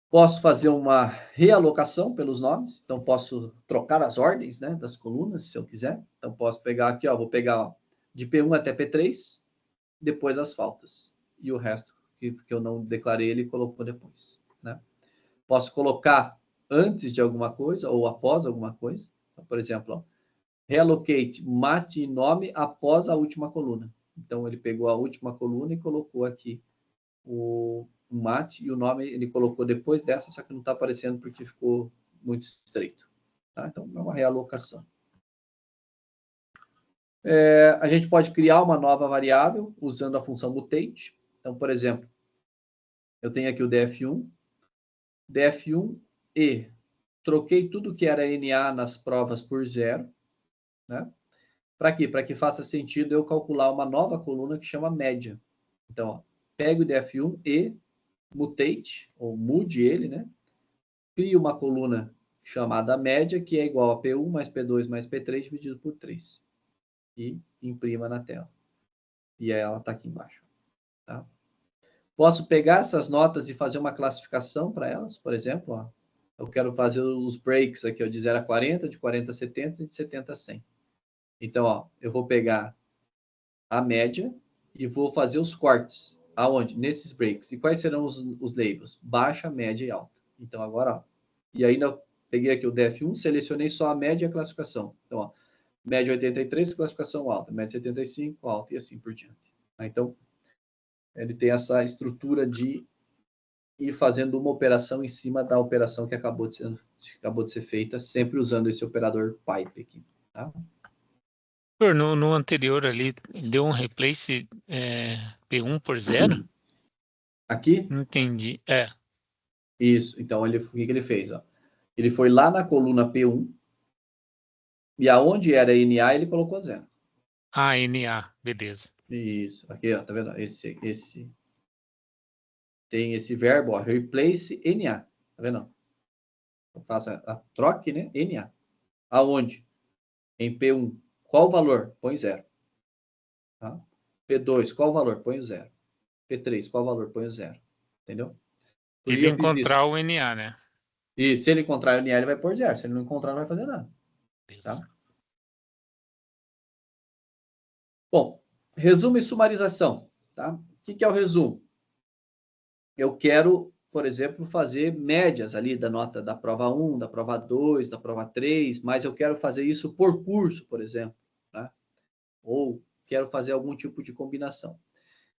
posso fazer uma realocação pelos nomes. Então, posso trocar as ordens, né, das colunas, se eu quiser. Então, posso pegar aqui, ó, vou pegar ó, de P1 até P3, depois as faltas. E o resto que eu não declarei, ele colocou depois. Né? Posso colocar antes de alguma coisa ou após alguma coisa. Então, por exemplo, ó, reallocate mate e nome após a última coluna. Então, ele pegou a última coluna e colocou aqui o mate e o nome ele colocou depois dessa, só que não está aparecendo porque ficou muito estreito. Tá? Então, é uma realocação. A gente pode criar uma nova variável usando a função mutate. Então, por exemplo, eu tenho aqui o DF1 e troquei tudo que era NA nas provas por 0. Né? Para quê? Para que faça sentido eu calcular uma nova coluna que chama média. Então, ó, pego o DF1 e mutate, ou mude ele, né? Crio uma coluna chamada média, que é igual a P1 mais P2 mais P3 dividido por 3. E imprima na tela. E aí ela está aqui embaixo. Tá? Posso pegar essas notas e fazer uma classificação para elas, por exemplo, ó, eu quero fazer os breaks aqui, ó, de 0 a 40, de 40 a 70 e de 70 a 100. Então, ó, eu vou pegar a média e vou fazer os cortes. Aonde? Nesses breaks. E quais serão os labels? Baixa, média e alta. Então, agora, ó. E ainda peguei aqui o DF1, selecionei só a média e a classificação. Então, ó, média 83, classificação alta. Média 75, alta e assim por diante. Então, ele tem essa estrutura de e fazendo uma operação em cima da operação que acabou de ser feita, sempre usando esse operador pipe aqui. Tá? No anterior ali, deu um replace P1 por 0? Aqui? Não entendi. Isso. Então, o que ele fez? Ó? Ele foi lá na coluna P1 e aonde era NA, ele colocou 0. Ah, NA, beleza. Isso. Aqui, ó, tá vendo? Esse tem esse verbo, ó, replace NA. Tá vendo? Eu faço a troca, né? NA. Aonde? Em P1. Qual o valor? Põe 0. Tá? P2, qual o valor? Põe 0. P3, qual o valor? Põe 0. Entendeu? Se ele encontrar o NA, né? E se ele encontrar o NA, ele vai pôr 0. Se ele não encontrar, não vai fazer nada. Tá? Bom, resumo e sumarização. Tá? O que é o resumo? Eu quero, por exemplo, fazer médias ali da nota da prova 1, da prova 2, da prova 3, mas eu quero fazer isso por curso, por exemplo. Tá? Ou quero fazer algum tipo de combinação.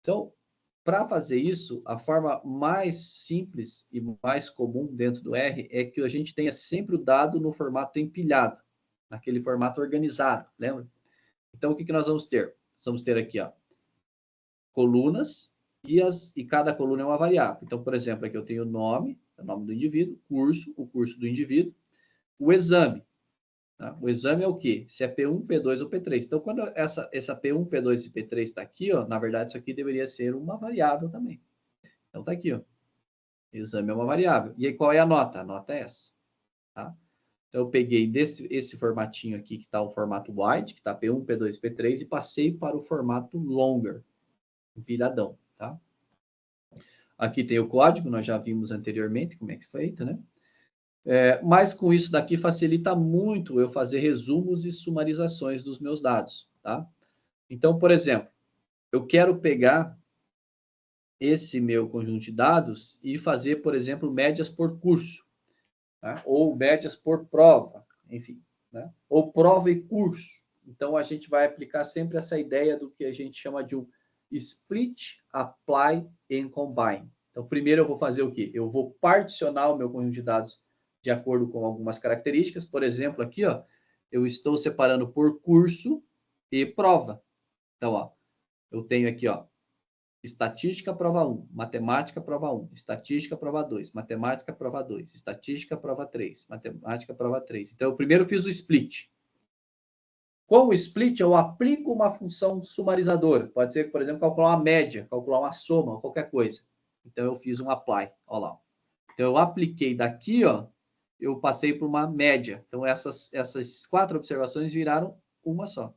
Então, para fazer isso, a forma mais simples e mais comum dentro do R é que a gente tenha sempre o dado no formato empilhado, naquele formato organizado, lembra? Então, o que nós vamos ter? Vamos ter aqui, ó, colunas e cada coluna é uma variável. Então, por exemplo, aqui eu tenho o nome do indivíduo, o curso do indivíduo, o exame. Tá? O exame é o quê? Se é P1, P2 ou P3. Então, quando essa P1, P2 e P3 está aqui, ó, na verdade, isso aqui deveria ser uma variável também. Então, está aqui, ó. Exame é uma variável. E aí, qual é a nota? A nota é essa. Tá? Então, eu peguei esse formatinho aqui, que está o formato wide, que está P1, P2, P3, e passei para o formato longer, empilhadão. Tá? Aqui tem o código, nós já vimos anteriormente como é que é feito, né? Mas com isso daqui facilita muito eu fazer resumos e sumarizações dos meus dados, tá? Então, por exemplo, eu quero pegar esse meu conjunto de dados e fazer, por exemplo, médias por curso, tá? Ou médias por prova, enfim, né? Ou prova e curso. Então, a gente vai aplicar sempre essa ideia do que a gente chama de um split, apply and combine. Então, primeiro eu vou fazer o quê? Eu vou particionar o meu conjunto de dados de acordo com algumas características. Por exemplo, aqui, ó, eu estou separando por curso e prova. Então, ó, eu tenho aqui, ó, estatística, prova 1, matemática, prova 1, estatística, prova 2, matemática, prova 2, estatística, prova 3, matemática, prova 3. Então, eu primeiro fiz o split. Com o split, eu aplico uma função sumarizadora. Pode ser, por exemplo, calcular uma média, calcular uma soma, qualquer coisa. Então, eu fiz um apply. Olha lá. Então, eu apliquei daqui, ó, eu passei por uma média. Então, essas 4 observações viraram uma só.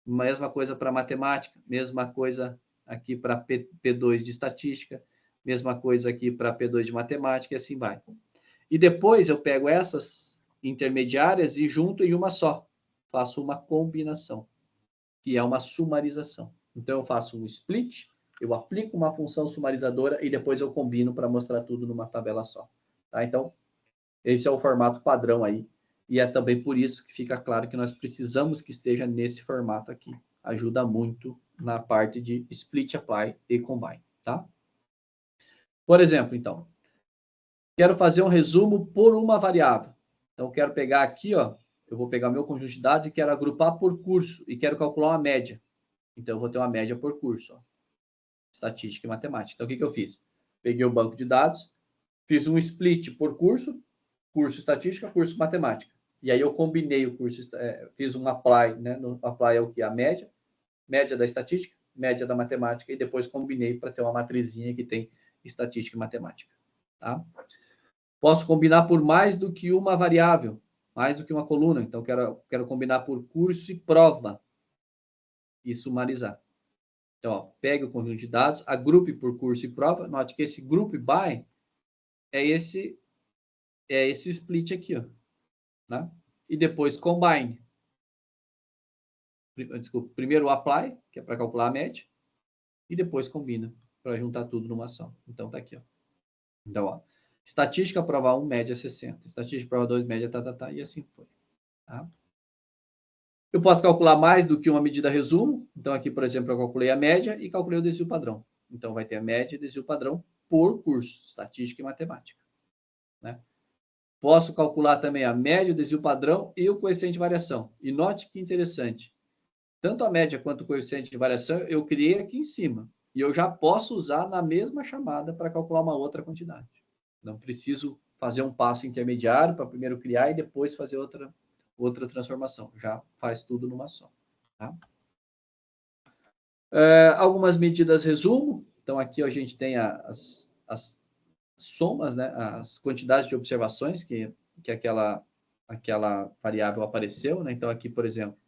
Mesma coisa para matemática, mesma coisa aqui para P2 de estatística, mesma coisa aqui para P2 de matemática, e assim vai. E depois eu pego essas intermediárias e junto em uma só. Faço uma combinação, que é uma sumarização. Então, eu faço um split, eu aplico uma função sumarizadora e depois eu combino para mostrar tudo numa tabela só. Tá? Então, esse é o formato padrão aí. E é também por isso que fica claro que nós precisamos que esteja nesse formato aqui. Ajuda muito na parte de split, apply e combine. Tá? Por exemplo, então, quero fazer um resumo por uma variável. Então, eu quero pegar aqui, ó, eu vou pegar meu conjunto de dados e quero agrupar por curso e quero calcular uma média. Então, eu vou ter uma média por curso, ó. Estatística e matemática. Então, o que eu fiz? Peguei o banco de dados, fiz um split por curso, curso estatística, curso matemática. E aí eu combinei o curso, fiz um apply, né? No apply é o que? A média da estatística, média da matemática, e depois combinei para ter uma matrizinha que tem estatística e matemática. Tá? Posso combinar por mais do que uma variável, mais do que uma coluna. Então, quero combinar por curso e prova e sumarizar. Então, ó, pegue o conjunto de dados, agrupe por curso e prova. Note que esse group by é esse split aqui, ó, né? E depois combine. Desculpa, primeiro o apply, que é para calcular a média, e depois combina para juntar tudo numa só. Então, tá aqui, ó. Então, ó, estatística prova 1, média 60. Estatística prova 2, média e assim foi. Tá? Eu posso calcular mais do que uma medida resumo. Então, aqui, por exemplo, eu calculei a média e calculei o desvio padrão. Então, vai ter a média e desvio padrão. por curso, estatística e matemática, né? Posso calcular também a média, o desvio padrão e o coeficiente de variação. E note que interessante, tanto a média quanto o coeficiente de variação eu criei aqui em cima. E eu já posso usar na mesma chamada para calcular uma outra quantidade. Não preciso fazer um passo intermediário para primeiro criar e depois fazer outra transformação. Já faz tudo numa só. Tá? Algumas medidas resumo. Então, aqui a gente tem as somas, né? As quantidades de observações que aquela variável apareceu. Né? Então, aqui, por exemplo,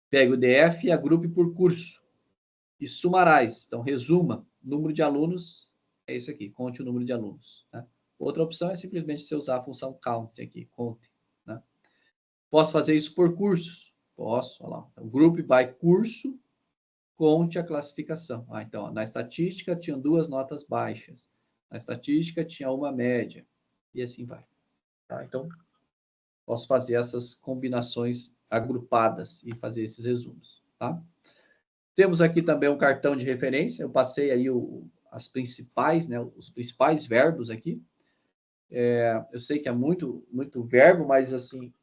pega o DF e agrupe por curso. E sumarais. Então, resuma. Número de alunos é isso aqui. Conte o número de alunos. Tá? Outra opção é simplesmente você usar a função count aqui. Conte. Né? Posso fazer isso por cursos? Posso. Olha lá. Então, group by curso, conte a classificação. Então, ó, na estatística tinham 2 notas baixas. Na estatística tinha uma média. E assim vai. Tá? Então, posso fazer essas combinações agrupadas e fazer esses resumos. Tá? Temos aqui também um cartão de referência. Eu passei aí as principais, né, os principais verbos aqui. Eu sei que é muito verbo, mas assim,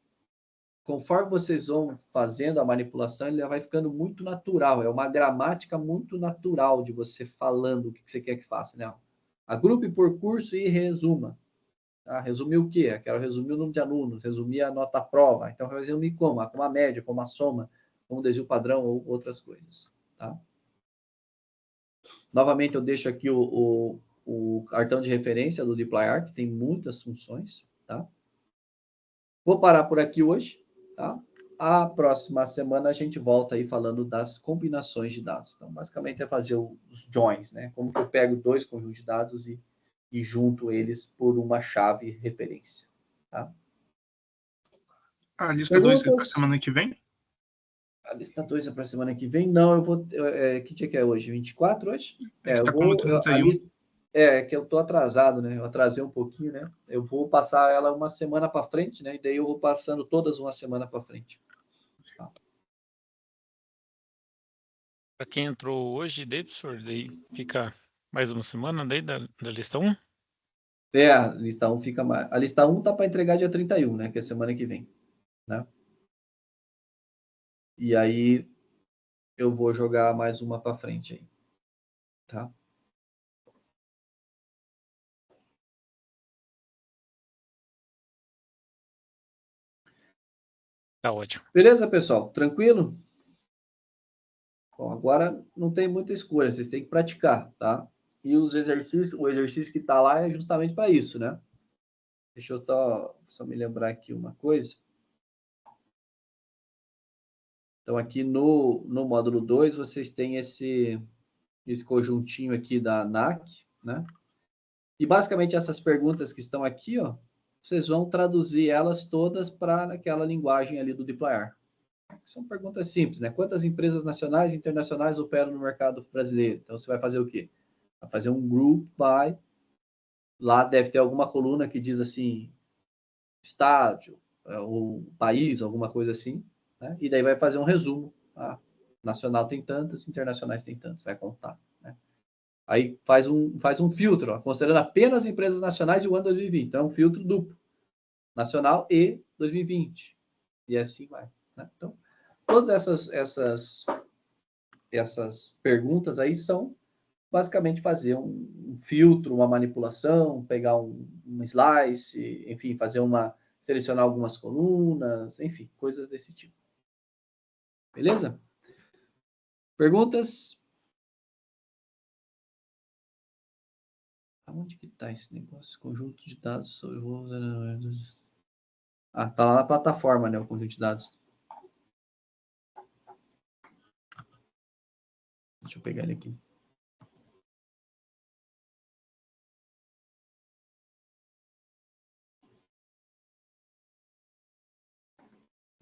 conforme vocês vão fazendo a manipulação, ele vai ficando muito natural. É uma gramática muito natural de você falando o que você quer que faça, né? Agrupe por curso e resuma. Tá? Resumir o quê? Quero resumir o número de alunos, resumir a nota prova. Então, resumir como? Com a média, com a soma, com o desvio padrão ou outras coisas. Tá? Novamente, eu deixo aqui o cartão de referência do dplyr, que tem muitas funções. Tá? Vou parar por aqui hoje. Tá? A próxima semana a gente volta aí falando das combinações de dados. Então, basicamente é fazer os joins, né? Como que eu pego 2 conjuntos de dados e junto eles por uma chave referência. Tá? A lista 2 é para a semana que vem? A lista 2 é para a semana que vem? Não, eu vou... que dia que é hoje? 24 hoje? Tá como 31. Que eu tô atrasado, né? Eu atrasei um pouquinho, né? Eu vou passar ela uma semana para frente, né? E daí eu vou passando todas uma semana para frente. Tá. Para quem entrou hoje, professor, daí fica mais uma semana daí da lista 1? A lista 1 fica mais. A lista 1 tá para entregar dia 31, né? Que é semana que vem, né? E aí eu vou jogar mais uma para frente aí. Tá? Tá ótimo. Beleza, pessoal? Tranquilo? Bom, agora não tem muita escolha, vocês têm que praticar, tá? E o exercício que está lá é justamente para isso, né? Deixa eu só me lembrar aqui uma coisa. Então, aqui no módulo 2, vocês têm esse conjuntinho aqui da ANAC, né? E, basicamente, essas perguntas que estão aqui, ó, vocês vão traduzir elas todas para aquela linguagem ali do dplyr. São perguntas simples, né? Quantas empresas nacionais e internacionais operam no mercado brasileiro? Então, você vai fazer o quê? Vai fazer um group by... Lá deve ter alguma coluna que diz assim, estádio, ou país, alguma coisa assim, né? E daí vai fazer um resumo. Nacional tem tantas, internacionais tem tantas, vai contar. Né? Aí faz um filtro, ó, considerando apenas empresas nacionais e o ano 2020. Então, é um filtro duplo. Nacional e 2020. E assim vai. Né? Então, todas essas perguntas aí são basicamente fazer um filtro, uma manipulação, pegar um slice, enfim, selecionar algumas colunas, enfim, coisas desse tipo. Beleza? Perguntas? Aonde que está esse negócio? Conjunto de dados sobre voos. Tá lá na plataforma, né? O conjunto de dados. Deixa eu pegar ele aqui.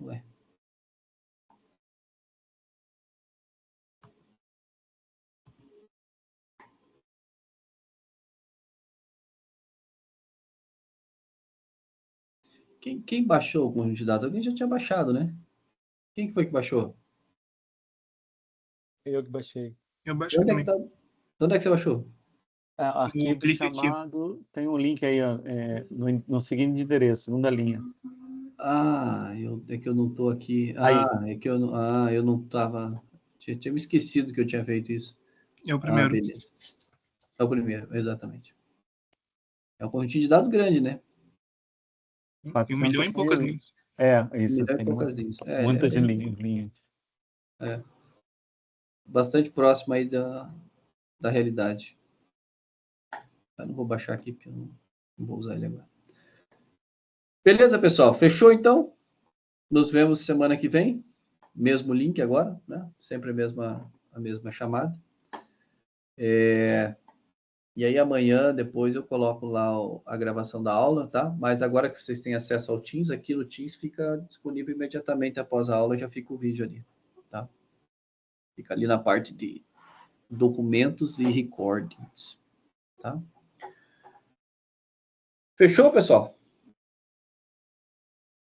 Ué. Quem baixou o conjunto de dados? Alguém já tinha baixado, né? Quem que foi que baixou? Eu que baixei. Eu baixei também. Onde é que você baixou? Arquivo clique aqui. chamado, tem um link aí, ó, no seguinte endereço, segunda linha. É que eu não tô aqui. Aí. Eu não tava. Tinha me esquecido que eu tinha feito isso. É o primeiro. Beleza. É o primeiro, exatamente. É um conjuntinho de dados grande, né? Tem 1 milhão e poucas linhas. Isso. 1 milhão e Tem poucas linhas. muitas linhas. Bastante próximo aí da realidade. Eu não vou baixar aqui porque eu não vou usar ele agora. Beleza, pessoal? Fechou então? Nos vemos semana que vem. Mesmo link agora, né? Sempre a mesma chamada. E aí amanhã, depois eu coloco lá a gravação da aula, tá? Mas agora que vocês têm acesso ao Teams, aqui no Teams fica disponível imediatamente após a aula, já fica o vídeo ali, tá? Fica ali na parte de documentos e recordings, tá? Fechou, pessoal?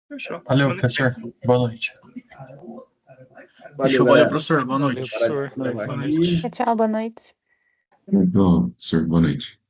Fechou. Valeu, professor. Boa noite. Valeu, Valeu, professor. Boa noite. Valeu, professor. Boa noite. Tchau, boa noite. Então, professor, boa noite.